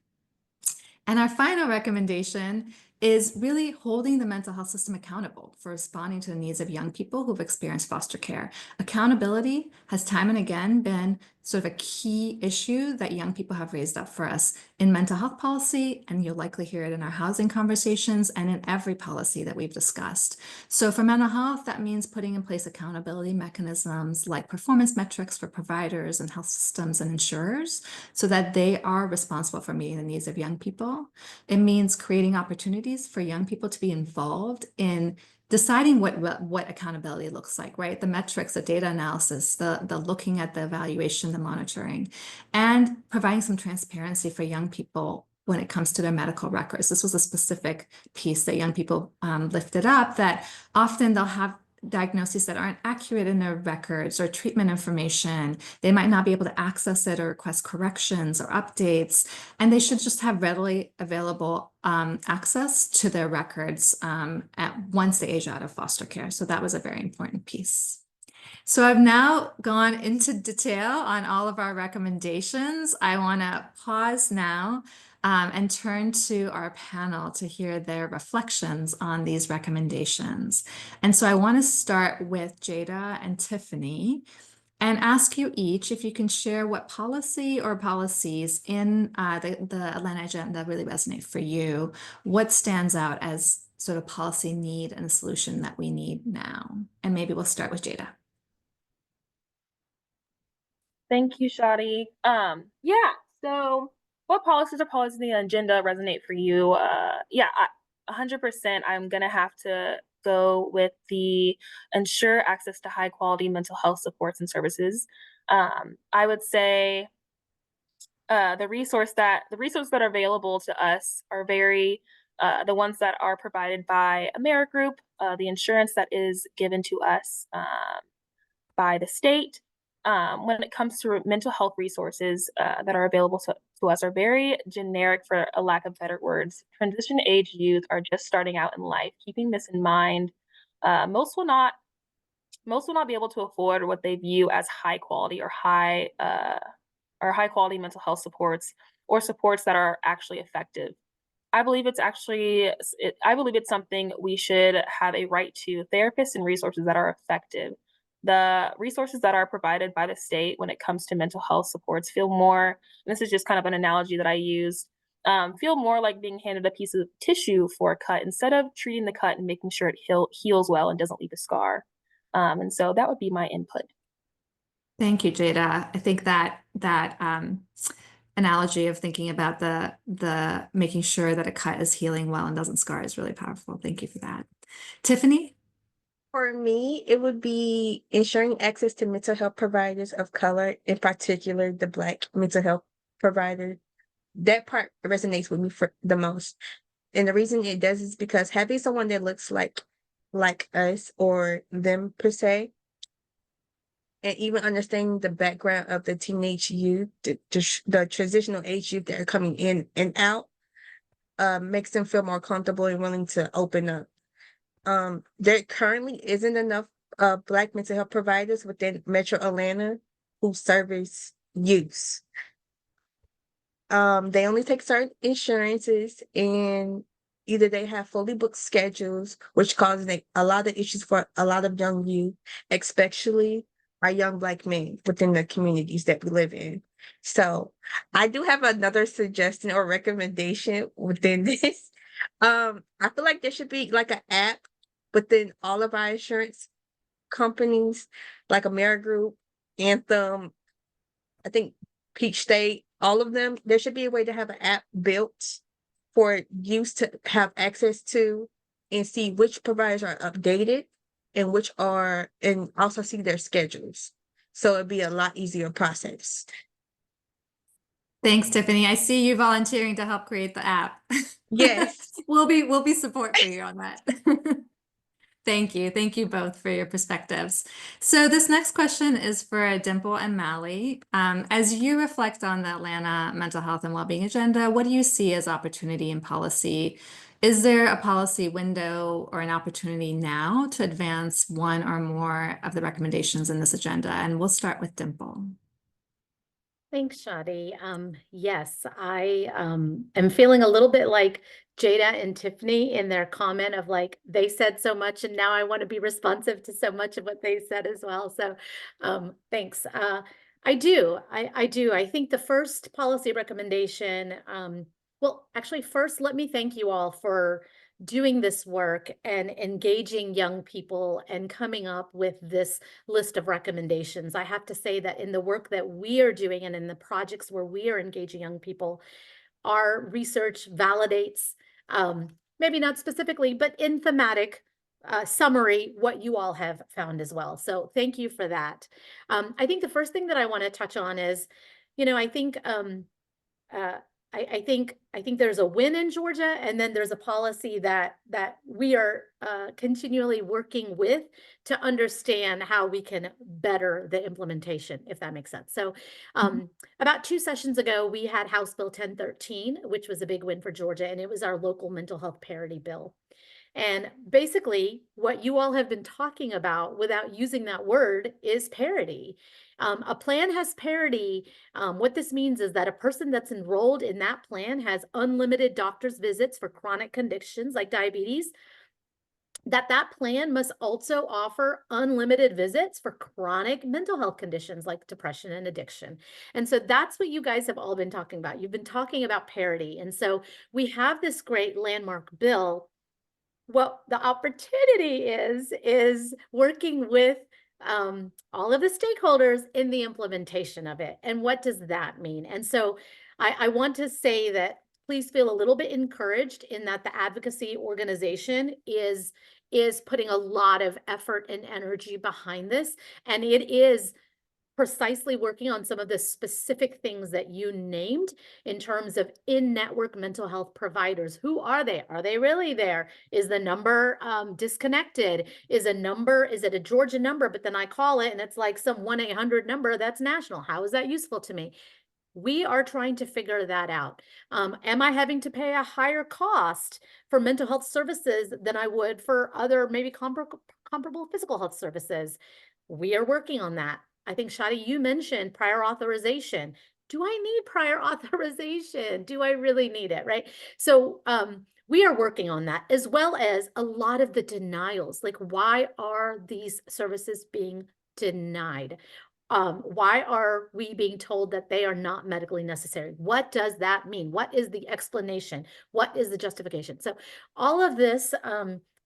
And our final recommendation is really holding the mental health system accountable for responding to the needs of young people who've experienced foster care. Accountability has time and again been sort of a key issue that young people have raised up for us in mental health policy, and you'll likely hear it in our housing conversations and in every policy that we've discussed. So for mental health, that means putting in place accountability mechanisms like performance metrics for providers and health systems and insurers so that they are responsible for meeting the needs of young people. It means creating opportunities for young people to be involved in deciding what accountability looks like, right? The metrics, the data analysis, the looking at the evaluation, the monitoring, and providing some transparency for young people when it comes to their medical records. This was a specific piece that young people lifted up, that often they'll have diagnoses that aren't accurate in their records or treatment information. They might not be able to access it or request corrections or updates, and they should just have readily available access to their records once they age out of foster care. So that was a very important piece. So I've now gone into detail on all of our recommendations. I want to pause now and turn to our panel to hear their reflections on these recommendations. And so I want to start with Jada and Tiffany and ask you each if you can share what policy or policies in the Atlanta agenda really resonate for you. What stands out as sort of policy need and a solution that we need now? And maybe we'll start with Jada. Thank you, Shadi. Yeah, so what policies or policies in the agenda resonate for you? 100%, I'm gonna have to go with the ensure access to high quality mental health supports and services. I would say the resources that are available to us are very the ones that are provided by AmeriGroup, the insurance that is given to us by the state. When it comes to mental health resources that are available to us are very generic, for a lack of better words. Transition age youth are just starting out in life. Keeping this in mind, most will not be able to afford what they view as high quality or high quality mental health supports, or supports that are actually effective. I believe it's something we should have a right to: therapists and resources that are effective. The resources that are provided by the state when it comes to mental health supports feel more, and this is just kind of an analogy that I use, feel more like being handed a piece of tissue for a cut instead of treating the cut and making sure it heals well and doesn't leave a scar. And so that would be my input. Thank you, Jada. I think that analogy of thinking about the making sure that a cut is healing well and doesn't scar is really powerful. Thank you for that. Tiffany? For me, it would be ensuring access to mental health providers of color, in particular the Black mental health provider. That part resonates with me for the most. And the reason it does is because having someone that looks like us or them per se, and even understanding the background of the teenage youth, the transitional age youth that are coming in and out, makes them feel more comfortable and willing to open up. There currently isn't enough Black mental health providers within Metro Atlanta who service youth. They only take certain insurances, and either they have fully booked schedules, which causes a lot of issues for a lot of young youth, especially our young Black men within the communities that we live in. So I do have another suggestion or recommendation within this. I feel like there should be like an app within all of our insurance companies, like AmeriGroup, Anthem, I think Peach State, all of them, there should be a way to have an app built for use to have access to and see which providers are updated and which are, and also see their schedules. So it'd be a lot easier process. Thanks, Tiffany. I see you volunteering to help create the app. Yes. We'll be support for you on that. Thank you. Thank you both for your perspectives. So this next question is for Dimple and Mally. As you reflect on the Atlanta mental health and wellbeing agenda, what do you see as opportunity in policy? Is there a policy window or an opportunity now to advance one or more of the recommendations in this agenda? And we'll start with Dimple. Thanks, Shadi. Yes, I am feeling a little bit like Jada and Tiffany in their comment of like, they said so much and now I want to be responsive to so much of what they said as well. So thanks. I do. I think the first policy recommendation, well, actually, first, let me thank you all for doing this work and engaging young people and coming up with this list of recommendations. I have to say that in the work that we are doing and in the projects where we are engaging young people, our research validates, maybe not specifically, but in thematic summary, what you all have found as well. So thank you for that. I think the first thing that I want to touch on is, I think I think there's a win in Georgia, and then there's a policy that we are continually working with to understand how we can better the implementation, if that makes sense. So about 2 sessions ago, we had House Bill 1013, which was a big win for Georgia, and it was our local mental health parity bill. And basically, what you all have been talking about without using that word is parity. A plan has parity. What this means is that a person that's enrolled in that plan has unlimited doctor's visits for chronic conditions like diabetes. That plan must also offer unlimited visits for chronic mental health conditions like depression and addiction. And so that's what you guys have all been talking about. You've been talking about parity. And so we have this great landmark bill. Well, the opportunity is working with all of the stakeholders in the implementation of it. And what does that mean? And so I want to say that please feel a little bit encouraged in that the advocacy organization is putting a lot of effort and energy behind this. And it is precisely working on some of the specific things that you named in terms of in-network mental health providers. Who are they? Are they really there? Is the number disconnected? Is it a Georgia number, but then I call it and it's like some 1-800 number that's national? How is that useful to me? We are trying to figure that out. Am I having to pay a higher cost for mental health services than I would for other maybe comparable physical health services? We are working on that. I think, Shadi, you mentioned prior authorization. Do I need prior authorization? Do I really need it, right? So we are working on that, as well as a lot of the denials. Like, why are these services being denied? Why are we being told that they are not medically necessary? What does that mean? What is the explanation? What is the justification? So all of this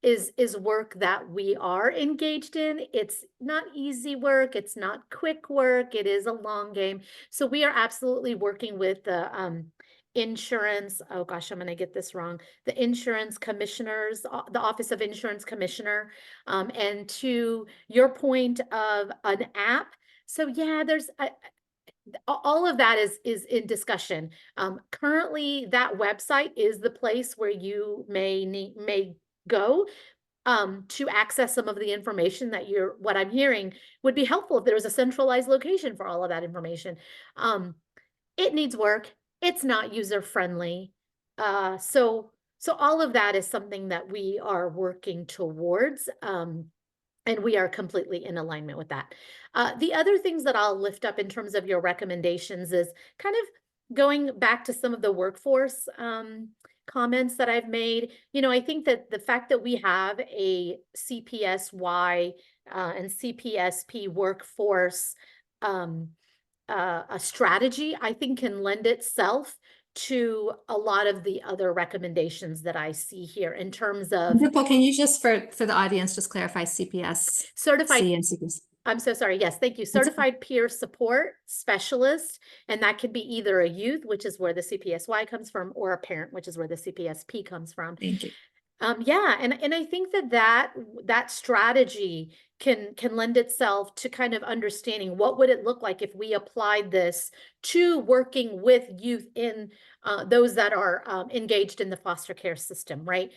is work that we are engaged in. It's not easy work. It's not quick work. It is a long game. So we are absolutely working with the insurance, oh gosh, I'm going to get this wrong, the insurance commissioners, the Office of Insurance Commissioner, and to your point of an app. So yeah, there's all of that is in discussion. Currently, that website is the place where you may go to access some of the information that what I'm hearing would be helpful if there was a centralized location for all of that information. It needs work. It's not user friendly. So all of that is something that we are working towards. And we are completely in alignment with that. The other things that I'll lift up in terms of your recommendations is kind of going back to some of the workforce comments that I've made. I think that the fact that we have a CPSY and CPSP workforce a strategy, I think can lend itself to a lot of the other recommendations that I see here in terms of. Dimple, can you just, for the audience, just clarify CPS? Certified C and CPS. I'm so sorry. Yes, thank you. Certified peer support specialist, and that could be either a youth, which is where the CPSY comes from, or a parent, which is where the CPSP comes from. Thank you. Yeah, and I think that strategy can lend itself to kind of understanding what would it look like if we applied this to working with youth in those that are engaged in the foster care system, right?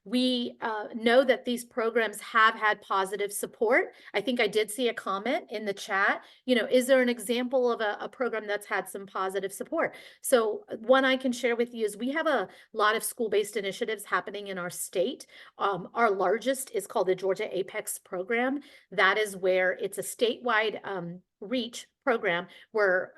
We know that these programs have had positive support. I think I did see a comment in the chat, you know, is there an example of a program that's had some positive support? So one I can share with you is we have a lot of school-based initiatives happening in our state. Our largest is called the Georgia Apex program. That is where it's a statewide reach program where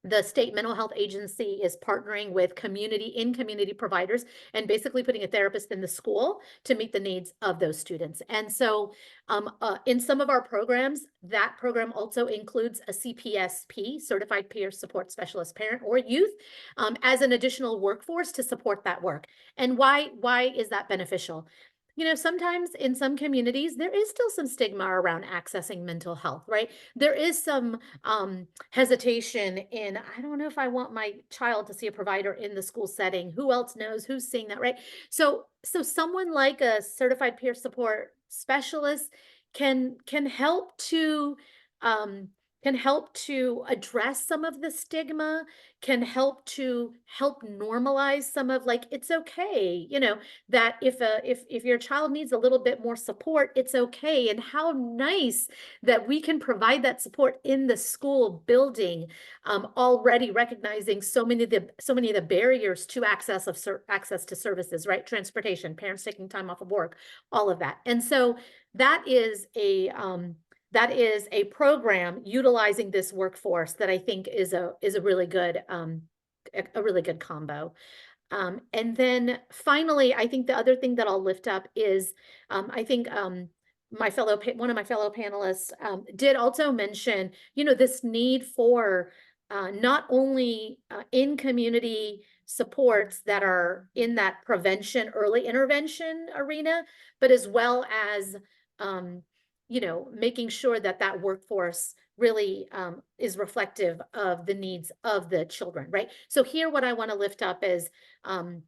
the state mental health agency is partnering with community providers and basically putting a therapist in the school to meet the needs of those students. And so in some of our programs, that program also includes a CPSP, Certified Peer Support Specialist Parent or Youth, as an additional workforce to support that work. And why is that beneficial? You know, sometimes in some communities, there is still some stigma around accessing mental health, right? There is some hesitation in, I don't know if I want my child to see a provider in the school setting. Who else knows? Who's seeing that, right? So someone like a certified peer support specialist can help to address some of the stigma, can help normalize some of, like, it's okay, you know, that if your child needs a little bit more support, it's okay. And how nice that we can provide that support in the school building, already recognizing so many of the barriers to access to services, right? Transportation, parents taking time off of work, all of that. And so that is a program utilizing this workforce that I think is a really good combo. And then finally, I think the other thing that I'll lift up is I think one of my fellow panelists did also mention, you know, this need for not only in community supports that are in that prevention, early intervention arena, but as well as you know, making sure that that workforce really is reflective of the needs of the children, right? So here, what I want to lift up is some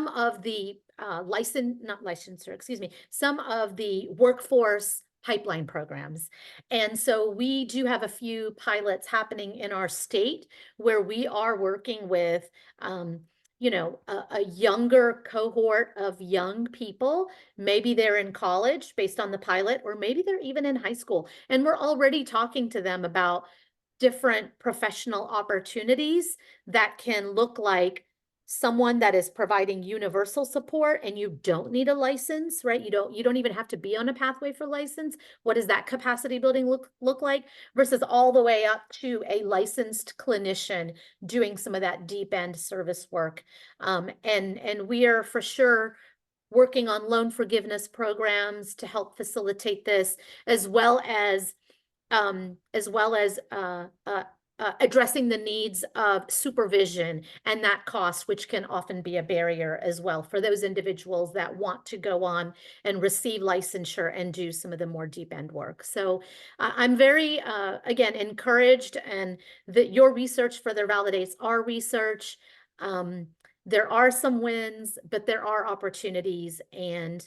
of the some of the workforce pipeline programs. And so we do have a few pilots happening in our state where we are working with you know, a younger cohort of young people. Maybe they're in college based on the pilot, or maybe they're even in high school. And we're already talking to them about different professional opportunities that can look like someone that is providing universal support, and you don't need a license, right? You don't even have to be on a pathway for license. What does that capacity building look like versus all the way up to a licensed clinician doing some of that deep end service work? And we are for sure working on loan forgiveness programs to help facilitate this, as well as addressing the needs of supervision and that cost, which can often be a barrier as well for those individuals that want to go on and receive licensure and do some of the more deep end work. So I'm very, again, encouraged, and that your research further validates our research. There are some wins, but there are opportunities, and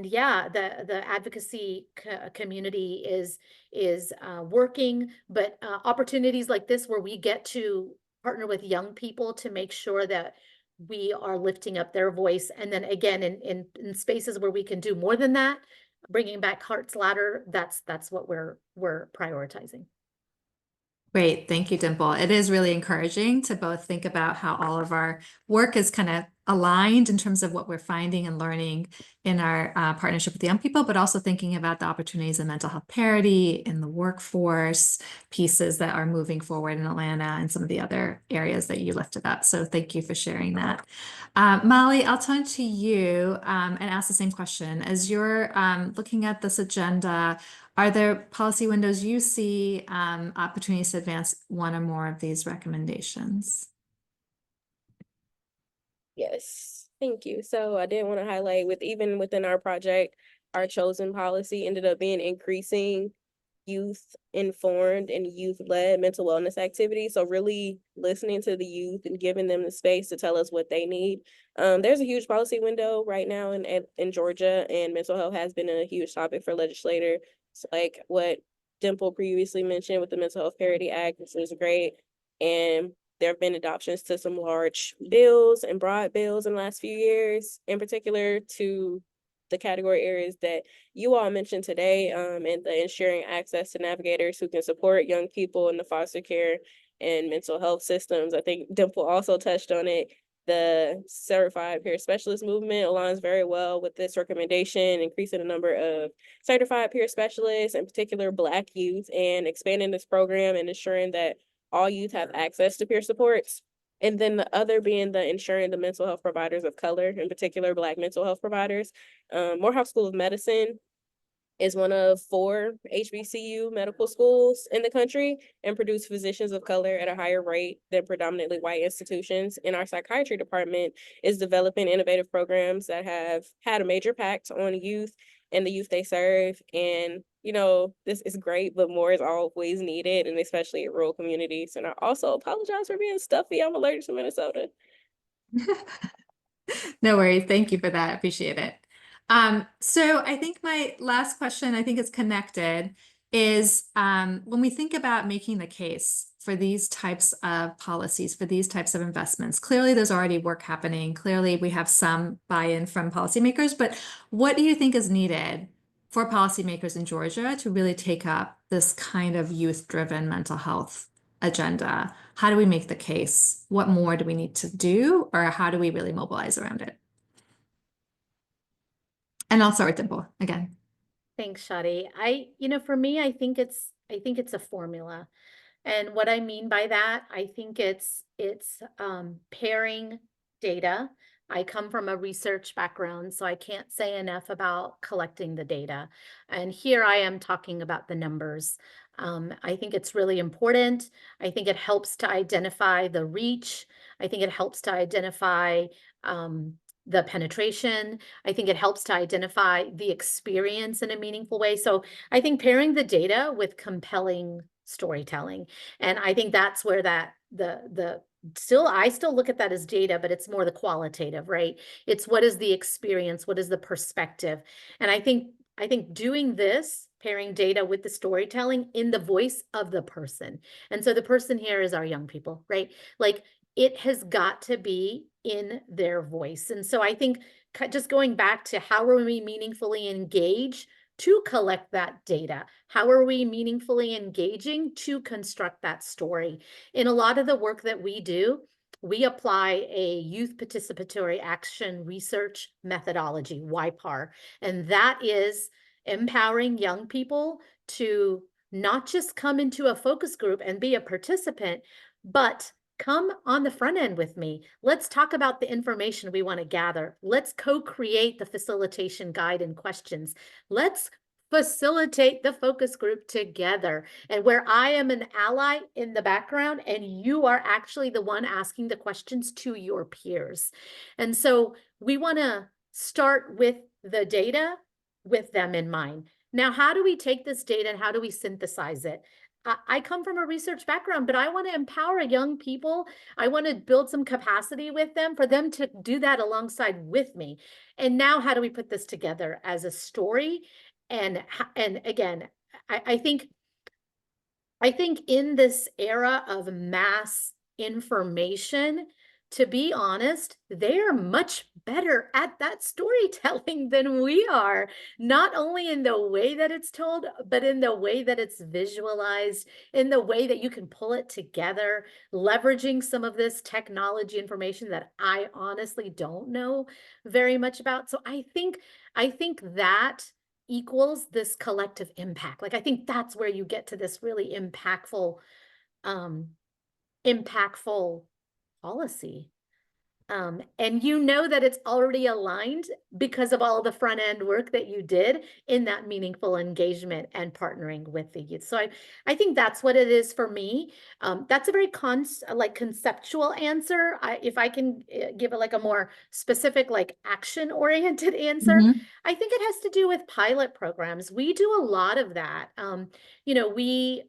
yeah, the advocacy community is working, but opportunities like this where we get to partner with young people to make sure that we are lifting up their voice. And then again, in spaces where we can do more than that, bringing back Heart's Ladder, that's what we're prioritizing. Great. Thank you, Dimple. It is really encouraging to both think about how all of our work is kind of aligned in terms of what we're finding and learning in our partnership with young people, but also thinking about the opportunities in mental health parity, in the workforce pieces that are moving forward in Atlanta and some of the other areas that you lifted up. So thank you for sharing that. Molly, I'll turn to you and ask the same question. As you're looking at this agenda, are there policy windows you see opportunities to advance one or more of these recommendations? Yes, thank you. So I did want to highlight, even within our project, our chosen policy ended up being increasing youth informed and youth led mental wellness activities. So really listening to the youth and giving them the space to tell us what they need. There's a huge policy window right now in Georgia, and mental health has been a huge topic for legislators, like what Dimple previously mentioned with the Mental Health Parity Act, which was great. And there have been adoptions to some large bills and broad bills in the last few years, in particular to the category areas that you all mentioned today, and the ensuring access to navigators who can support young people in the foster care and mental health systems. I think Dimple also touched on it. The certified peer specialist movement aligns very well with this recommendation, increasing the number of certified peer specialists, in particular Black youth, and expanding this program and ensuring that all youth have access to peer supports. And then the other being the ensuring the mental health providers of color, in particular Black mental health providers. Morehouse School of Medicine is one of 4 HBCU medical schools in the country and produce physicians of color at a higher rate than predominantly white institutions. And our psychiatry department is developing innovative programs that have had a major impact on youth and the youth they serve. And, you know, this is great, but more is always needed, and especially in rural communities. And I also apologize for being stuffy. I'm allergic to Minnesota. No worries. Thank you for that. Appreciate it. So I think my last question, I think it's connected, is when we think about making the case for these types of policies, for these types of investments, clearly there's already work happening. Clearly we have some buy-in from policymakers, but what do you think is needed for policymakers in Georgia to really take up this kind of youth-driven mental health agenda? How do we make the case? What more do we need to do, or how do we really mobilize around it? And I'll start with Dimple again. Thanks, Shadi. For me, I think it's a formula. And what I mean by that, I think it's pairing data. I come from a research background, so I can't say enough about collecting the data. And here I am talking about the numbers. I think it's really important. I think it helps to identify the reach. I think it helps to identify the penetration. I think it helps to identify the experience in a meaningful way. So I think pairing the data with compelling storytelling. And I think that's where that I still look at that as data, but it's more the qualitative, right? It's what is the experience, what is the perspective? And I think doing this, pairing data with the storytelling in the voice of the person. And so the person here is our young people, right? Like, it has got to be in their voice. And so I think just going back to how are we meaningfully engaged to collect that data? How are we meaningfully engaging to construct that story? In a lot of the work that we do, we apply a youth participatory action research methodology, YPAR, and that is empowering young people to not just come into a focus group and be a participant, but come on the front end with me. Let's talk about the information we want to gather. Let's co-create the facilitation guide and questions. Let's facilitate the focus group together. And where I am an ally in the background, and you are actually the one asking the questions to your peers. And so we want to start with the data with them in mind. Now, how do we take this data and how do we synthesize it? I come from a research background, but I want to empower young people. I want to build some capacity with them for them to do that alongside with me. And now, how do we put this together as a story? And again, I think in this era of mass information, to be honest, they are much better at that storytelling than we are, not only in the way that it's told, but in the way that it's visualized, in the way that you can pull it together, leveraging some of this technology information that I honestly don't know very much about. So I think that equals this collective impact. Like, I think that's where you get to this really impactful policy. And you know that it's already aligned because of all the front end work that you did in that meaningful engagement and partnering with the youth. So I think that's what it is for me. That's a very conceptual answer. If I can give it like a more specific, like action oriented answer, I think it has to do with pilot programs. We do a lot of that. You know, we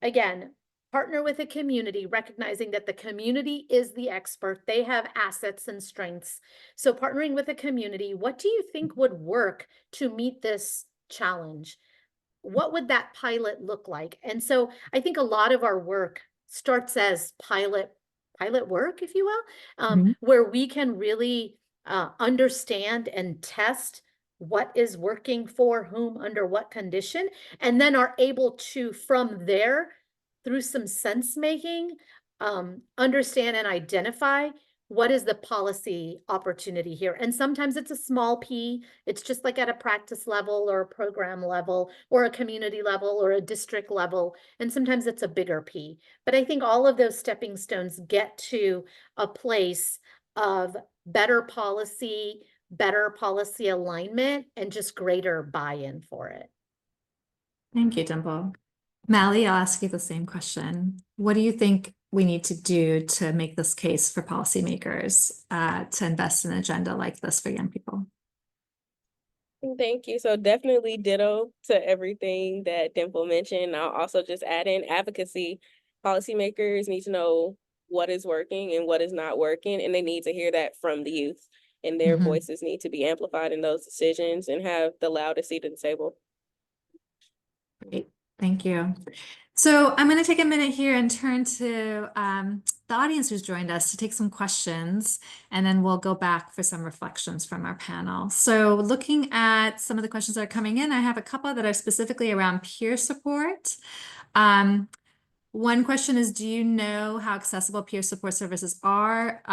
again, partner with a community, recognizing that the community is the expert. They have assets and strengths. So partnering with a community, what do you think would work to meet this challenge? What would that pilot look like? And so I think a lot of our work starts as pilot work, if you will, where we can really understand and test what is working for whom under what condition, and then are able to, from there, through some sense making, understand and identify what is the policy opportunity here. And sometimes it's a small P. It's just like at a practice level or a program level or a community level or a district level. And sometimes it's a bigger P. But I think all of those stepping stones get to a place of better policy alignment, and just greater buy-in for it. Thank you, Dimple. Mally, I'll ask you the same question. What do you think we need to do to make this case for policymakers to invest in an agenda like this for young people? Thank you. So definitely ditto to everything that Dimple mentioned. I'll also just add in advocacy. Policymakers need to know what is working and what is not working, and they need to hear that from the youth. And their voices need to be amplified in those decisions and have the loudest seat at the table. Great, thank you. So I'm going to take a minute here and turn to the audience who's joined us to take some questions, and then we'll go back for some reflections from our panel. So looking at some of the questions that are coming in, I have a couple that are specifically around peer support. One question is, do you know how accessible peer support services are,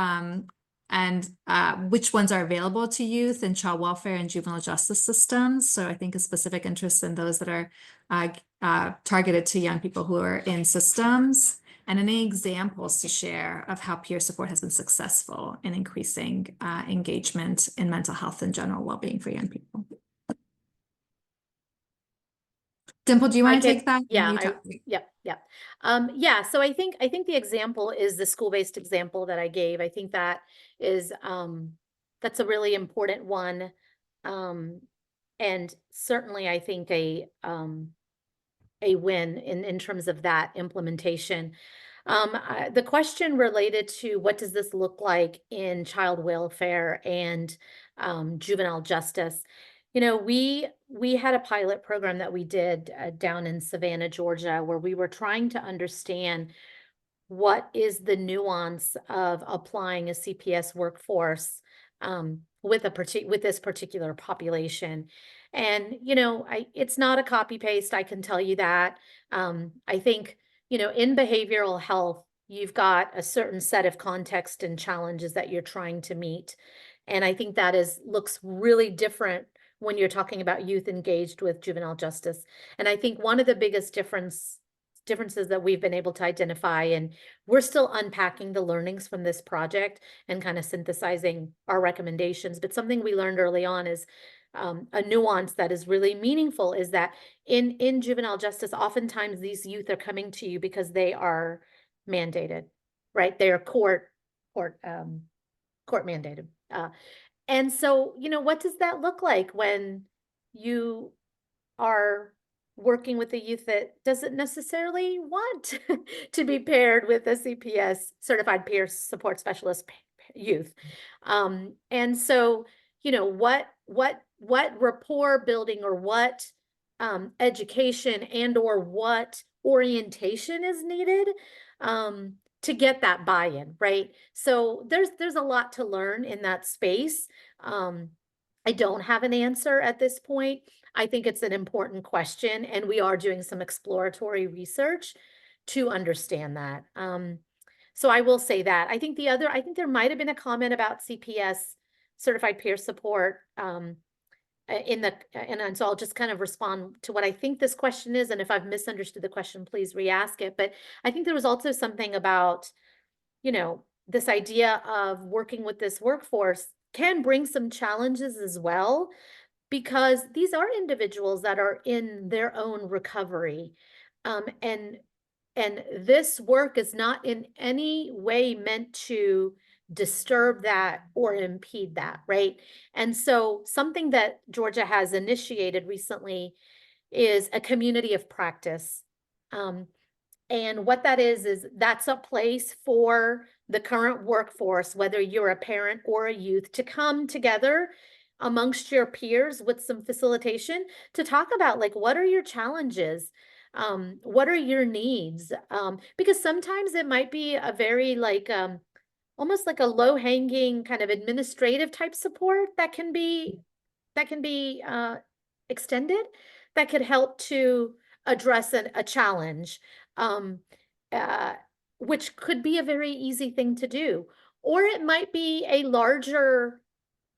and which ones are available to youth in child welfare and juvenile justice systems? So I think a specific interest in those that are targeted to young people who are in systems, and any examples to share of how peer support has been successful in increasing engagement in mental health and general well-being for young people. Dimple, do you want to take that? Yeah, yeah. So I think the example is the school-based example that I gave. I think that is that's a really important one, and certainly I think a win in terms of that implementation. The question related to what does this look like in child welfare and juvenile justice. You know, we had a pilot program that we did down in Savannah, Georgia, where we were trying to understand what is the nuance of applying a CPS workforce with this particular population. And, you know, it's not a copy paste, I can tell you that. I think, you know, in behavioral health, you've got a certain set of context and challenges that you're trying to meet. And I think that looks really different when you're talking about youth engaged with juvenile justice. And I think one of the biggest differences that we've been able to identify, and we're still unpacking the learnings from this project and kind of synthesizing our recommendations, but something we learned early on is a nuance that is really meaningful is that in juvenile justice, oftentimes these youth are coming to you because they are mandated, right? They are court mandated. And so, you know, what does that look like when you are working with a youth that doesn't necessarily want to be paired with a CPS, certified peer support specialist youth? And so, you know, what rapport building or what education and or what orientation is needed to get that buy-in, right? So there's a lot to learn in that space. I don't have an answer at this point. I think it's an important question, and we are doing some exploratory research to understand that. So I will say that. I think there might have been a comment about CPS, certified peer support, and so I'll just kind of respond to what I think this question is, and if I've misunderstood the question, please re-ask it. But I think there was also something about, you know, this idea of working with this workforce can bring some challenges as well, because these are individuals that are in their own recovery. And this work is not in any way meant to disturb that or impede that, right? And so something that Georgia has initiated recently is a community of practice. And what that is that's a place for the current workforce, whether you're a parent or a youth, to come together amongst your peers with some facilitation to talk about, like, what are your challenges? What are your needs? Because sometimes it might be a very almost like a low-hanging kind of administrative type support that can be extended, that could help to address a challenge, which could be a very easy thing to do. Or it might be a larger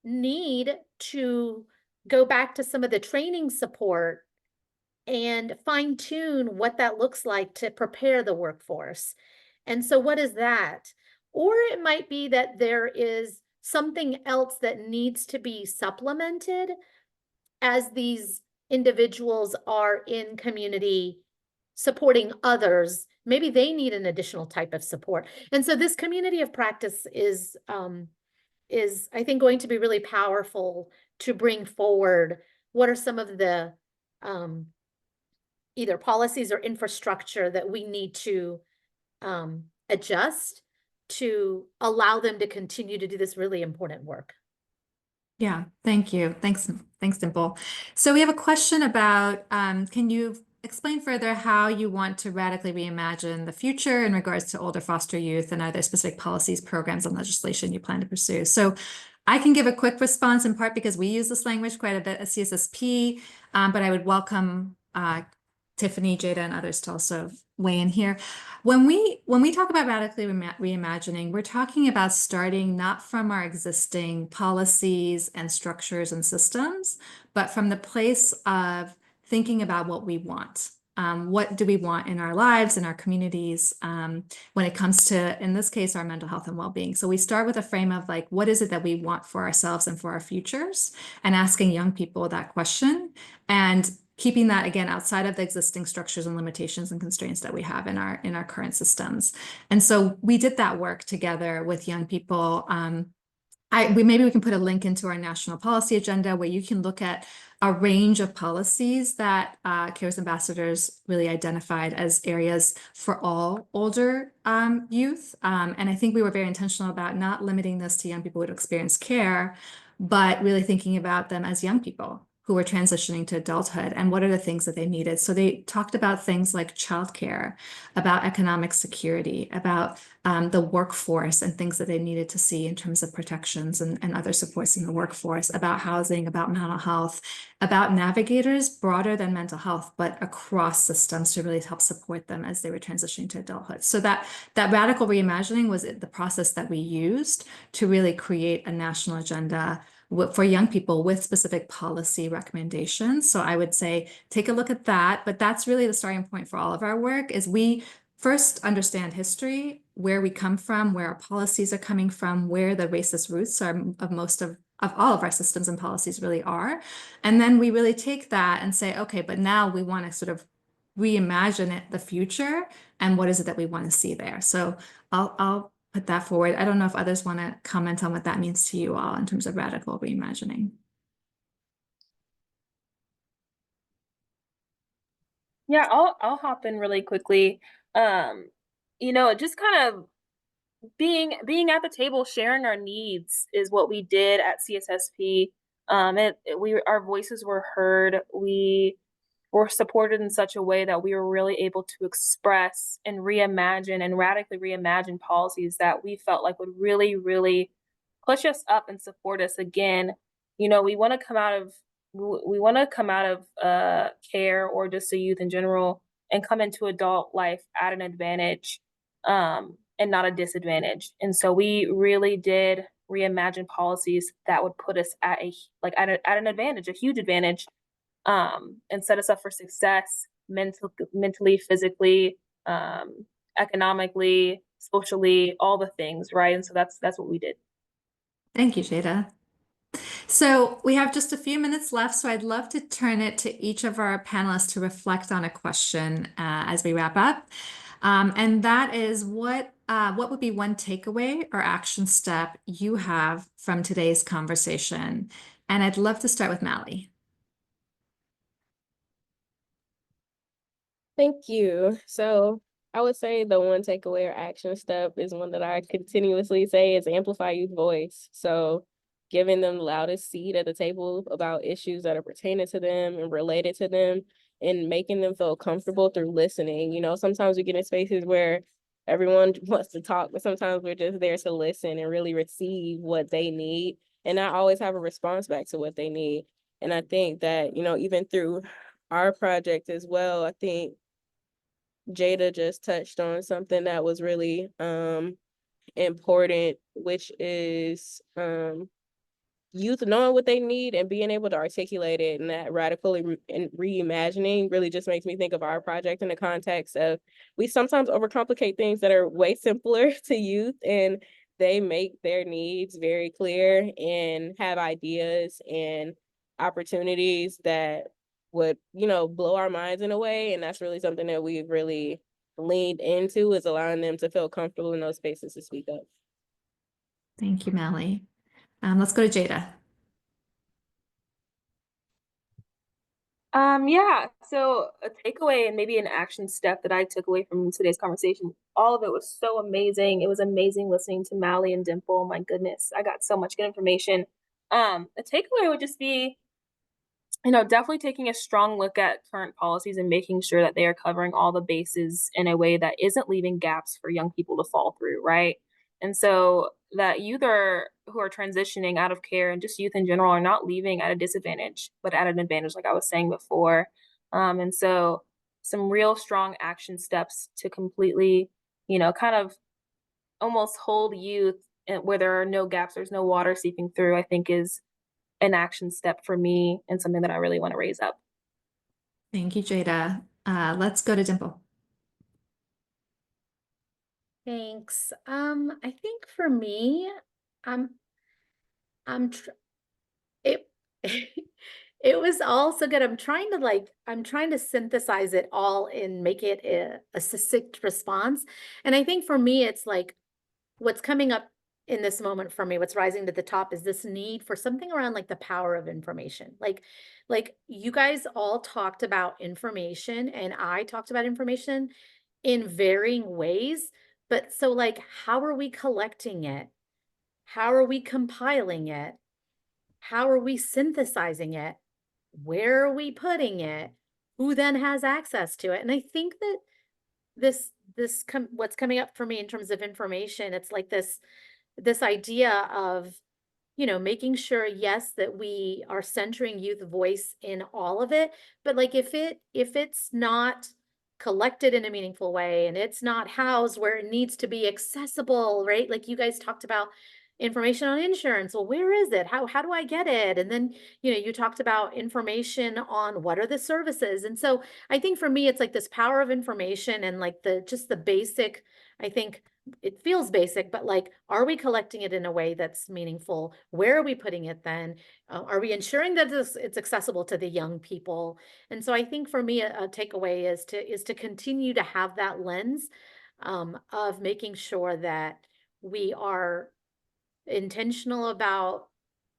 need to go back to some of the training support and fine tune what that looks like to prepare the workforce. And so what is that? Or it might be that there is something else that needs to be supplemented as these individuals are in community supporting others. Maybe they need an additional type of support. And so this community of practice is I think going to be really powerful to bring forward what are some of the either policies or infrastructure that we need to adjust to allow them to continue to do this really important work. Yeah, thank you. Thanks, Dimple. So we have a question about, can you explain further how you want to radically reimagine the future in regards to older foster youth, and are there specific policies, programs, and legislation you plan to pursue? So I can give a quick response, in part because we use this language quite a bit at CSSP, but I would welcome Tiffany, Jada, and others to also weigh in here. When we talk about radically reimagining, we're talking about starting not from our existing policies and structures and systems, but from the place of thinking about what we want. What do we want in our lives, in our communities, when it comes to, in this case, our mental health and well-being? So we start with a frame of like, what is it that we want for ourselves and for our futures, and asking young people that question, and keeping that, again, outside of the existing structures and limitations and constraints that we have in our current systems. And so we did that work together with young people. Maybe we can put a link into our national policy agenda where you can look at a range of policies that CARES ambassadors really identified as areas for all older youth. And I think we were very intentional about not limiting this to young people who would experience care, but really thinking about them as young people who were transitioning to adulthood, and what are the things that they needed. So they talked about things like childcare, about economic security, about the workforce and things that they needed to see in terms of protections and other supports in the workforce, about housing, about mental health, about navigators broader than mental health, but across systems to really help support them as they were transitioning to adulthood. So that radical reimagining was the process that we used to really create a national agenda for young people with specific policy recommendations. So I would say take a look at that, but that's really the starting point for all of our work, is we first understand history, where we come from, where our policies are coming from, where the racist roots are of most of all of our systems and policies really are. And then we really take that and say, okay, but now we want to sort of reimagine the future, and what is it that we want to see there? So I'll put that forward. I don't know if others want to comment on what that means to you all in terms of radical reimagining. Yeah, I'll hop in really quickly. Just kind of being at the table, sharing our needs is what we did at CSSP. Our voices were heard. We were supported in such a way that we were really able to express and reimagine and radically reimagine policies that we felt like would really, really push us up and support us again. We want to come out of care, or just the youth in general, and come into adult life at an advantage, and not a disadvantage. And so we really did reimagine policies that would put us at an advantage, a huge advantage, and set us up for success mentally, physically, economically, socially, all the things, right? And so that's what we did. Thank you, Jada. So we have just a few minutes left, so I'd love to turn it to each of our panelists to reflect on a question as we wrap up. And that is what would be one takeaway or action step you have from today's conversation? And I'd love to start with Mally. Thank you. So I would say the one takeaway or action step is one that I continuously say is amplify youth voice. So giving them the loudest seat at the table about issues that are pertaining to them and related to them, and making them feel comfortable through listening. You know, sometimes we get in spaces where everyone wants to talk, but sometimes we're just there to listen and really receive what they need and not always have a response back to what they need. And I think that, you know, even through our project as well, I think Jada just touched on something that was really important, which is youth knowing what they need and being able to articulate it. And that radically and reimagining really just makes me think of our project in the context of we sometimes overcomplicate things that are way simpler to youth, and they make their needs very clear and have ideas and opportunities that would, you know, blow our minds in a way. And that's really something that we've really leaned into, is allowing them to feel comfortable in those spaces to speak up. Thank you, Mally. Let's go to Jada. Yeah, so a takeaway and maybe an action step that I took away from today's conversation, all of it was so amazing. It was amazing listening to Mally and Dimple. My goodness, I got so much good information. A takeaway would just be, you know, definitely taking a strong look at current policies and making sure that they are covering all the bases in a way that isn't leaving gaps for young people to fall through, right? And so that youth who are transitioning out of care, and just youth in general, are not leaving at a disadvantage, but at an advantage, like I was saying before. And so some real strong action steps to completely, you know, kind of almost hold youth where there are no gaps, there's no water seeping through, I think is an action step for me and something that I really want to raise up. Thank you, Jada. Let's go to Dimple. Thanks. I think for me, I'm it it was all so good. I'm trying to synthesize it all and make it a succinct response. And I think for me, it's like what's coming up in this moment for me, what's rising to the top is this need for something around like the power of information. Like you guys all talked about information and I talked about information in varying ways. But so like, how are we collecting it? How are we compiling it? How are we synthesizing it? Where are we putting it? Who then has access to it? And I think that what's coming up for me in terms of information, it's like this idea of, you know, making sure, yes, that we are centering youth voice in all of it, but like if it's not collected in a meaningful way and it's not housed where it needs to be accessible, right? Like you guys talked about information on insurance. Well, where is it? How do I get it? And then, you know, you talked about information on what are the services. And so I think for me, it's like this power of information and like just the basic, I think it feels basic, but like, are we collecting it in a way that's meaningful? Where are we putting it then? Are we ensuring that it's accessible to the young people? And so I think for me, a takeaway is to continue to have that lens of making sure that we are intentional about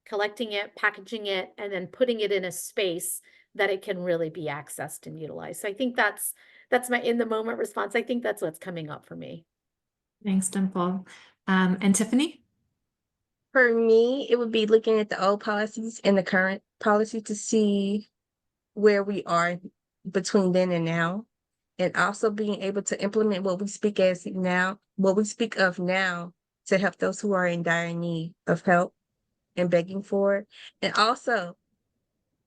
collecting it, packaging it, and then putting it in a space that it can really be accessed and utilized. So I think that's my in the moment response. I think that's what's coming up for me. Thanks, Dimple. And Tiffany? For me, it would be looking at the old policies and the current policy to see where we are between then and now, and also being able to implement what we speak of now to help those who are in dire need of help and begging for it. And also,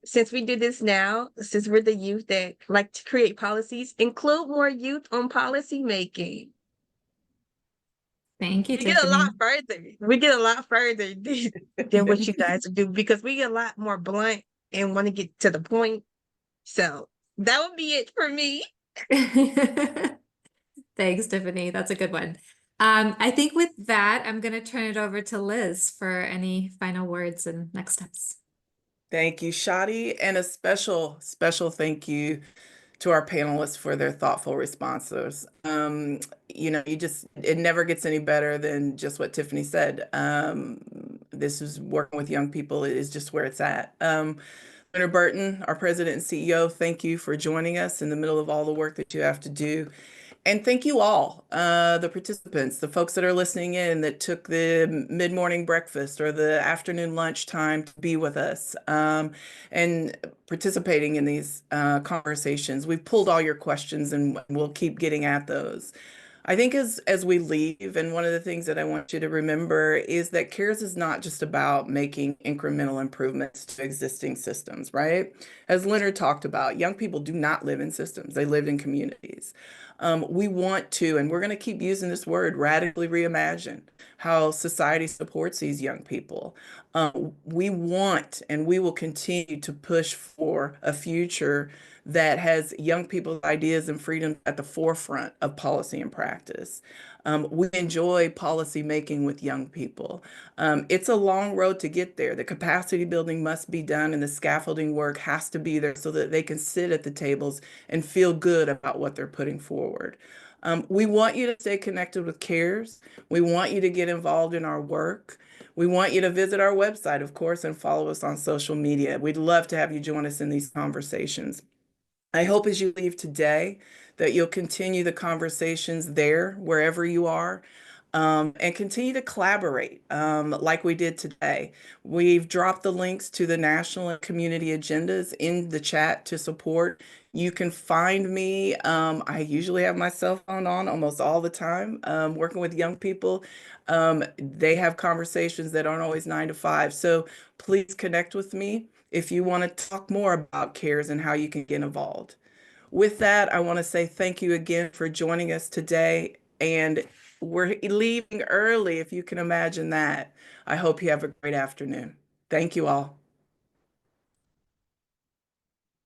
since we do this now, since we're the youth that like to create policies, include more youth on policy making. Thank you, We Tiffany. get a lot further. We get a lot further than what you guys do, because we get a lot more blunt and want to get to the point. So that would be it for me. Thanks, Tiffany. That's a good one. I think with that, I'm going to turn it over to Liz for any final words and next steps. Thank you, Shadi, and a special thank you to our panelists for their thoughtful responses. It never gets any better than just what Tiffany said. This is working with young people is just where it's at. Leonard Burton, our president and CEO, thank you for joining us in the middle of all the work that you have to do. And thank you all, the participants, the folks that are listening in that took the mid-morning breakfast or the afternoon lunch time to be with us and participating in these conversations. We've pulled all your questions and we'll keep getting at those. I think as we leave, and one of the things that I want you to remember is that CARES is not just about making incremental improvements to existing systems, right? As Leonard talked about, young people do not live in systems, they live in communities. We want to, and we're going to keep using this word, radically reimagine how society supports these young people. We want and we will continue to push for a future that has young people's ideas and freedoms at the forefront of policy and practice. We enjoy policy making with young people. It's a long road to get there. The capacity building must be done and the scaffolding work has to be there so that they can sit at the tables and feel good about what they're putting forward. We want you to stay connected with CARES. We want you to get involved in our work. We want you to visit our website, of course, and follow us on social media. We'd love to have you join us in these conversations. I hope as you leave today that you'll continue the conversations there, wherever you are, and continue to collaborate like we did today. We've dropped the links to the national and community agendas in the chat to support. You can find me. I usually have my cell phone on almost all the time, working with young people. They have conversations that aren't always 9 to 5. So please connect with me if you want to talk more about CARES and how you can get involved. With that, I want to say thank you again for joining us today. And we're leaving early, if you can imagine that. I hope you have a great afternoon. Thank you all.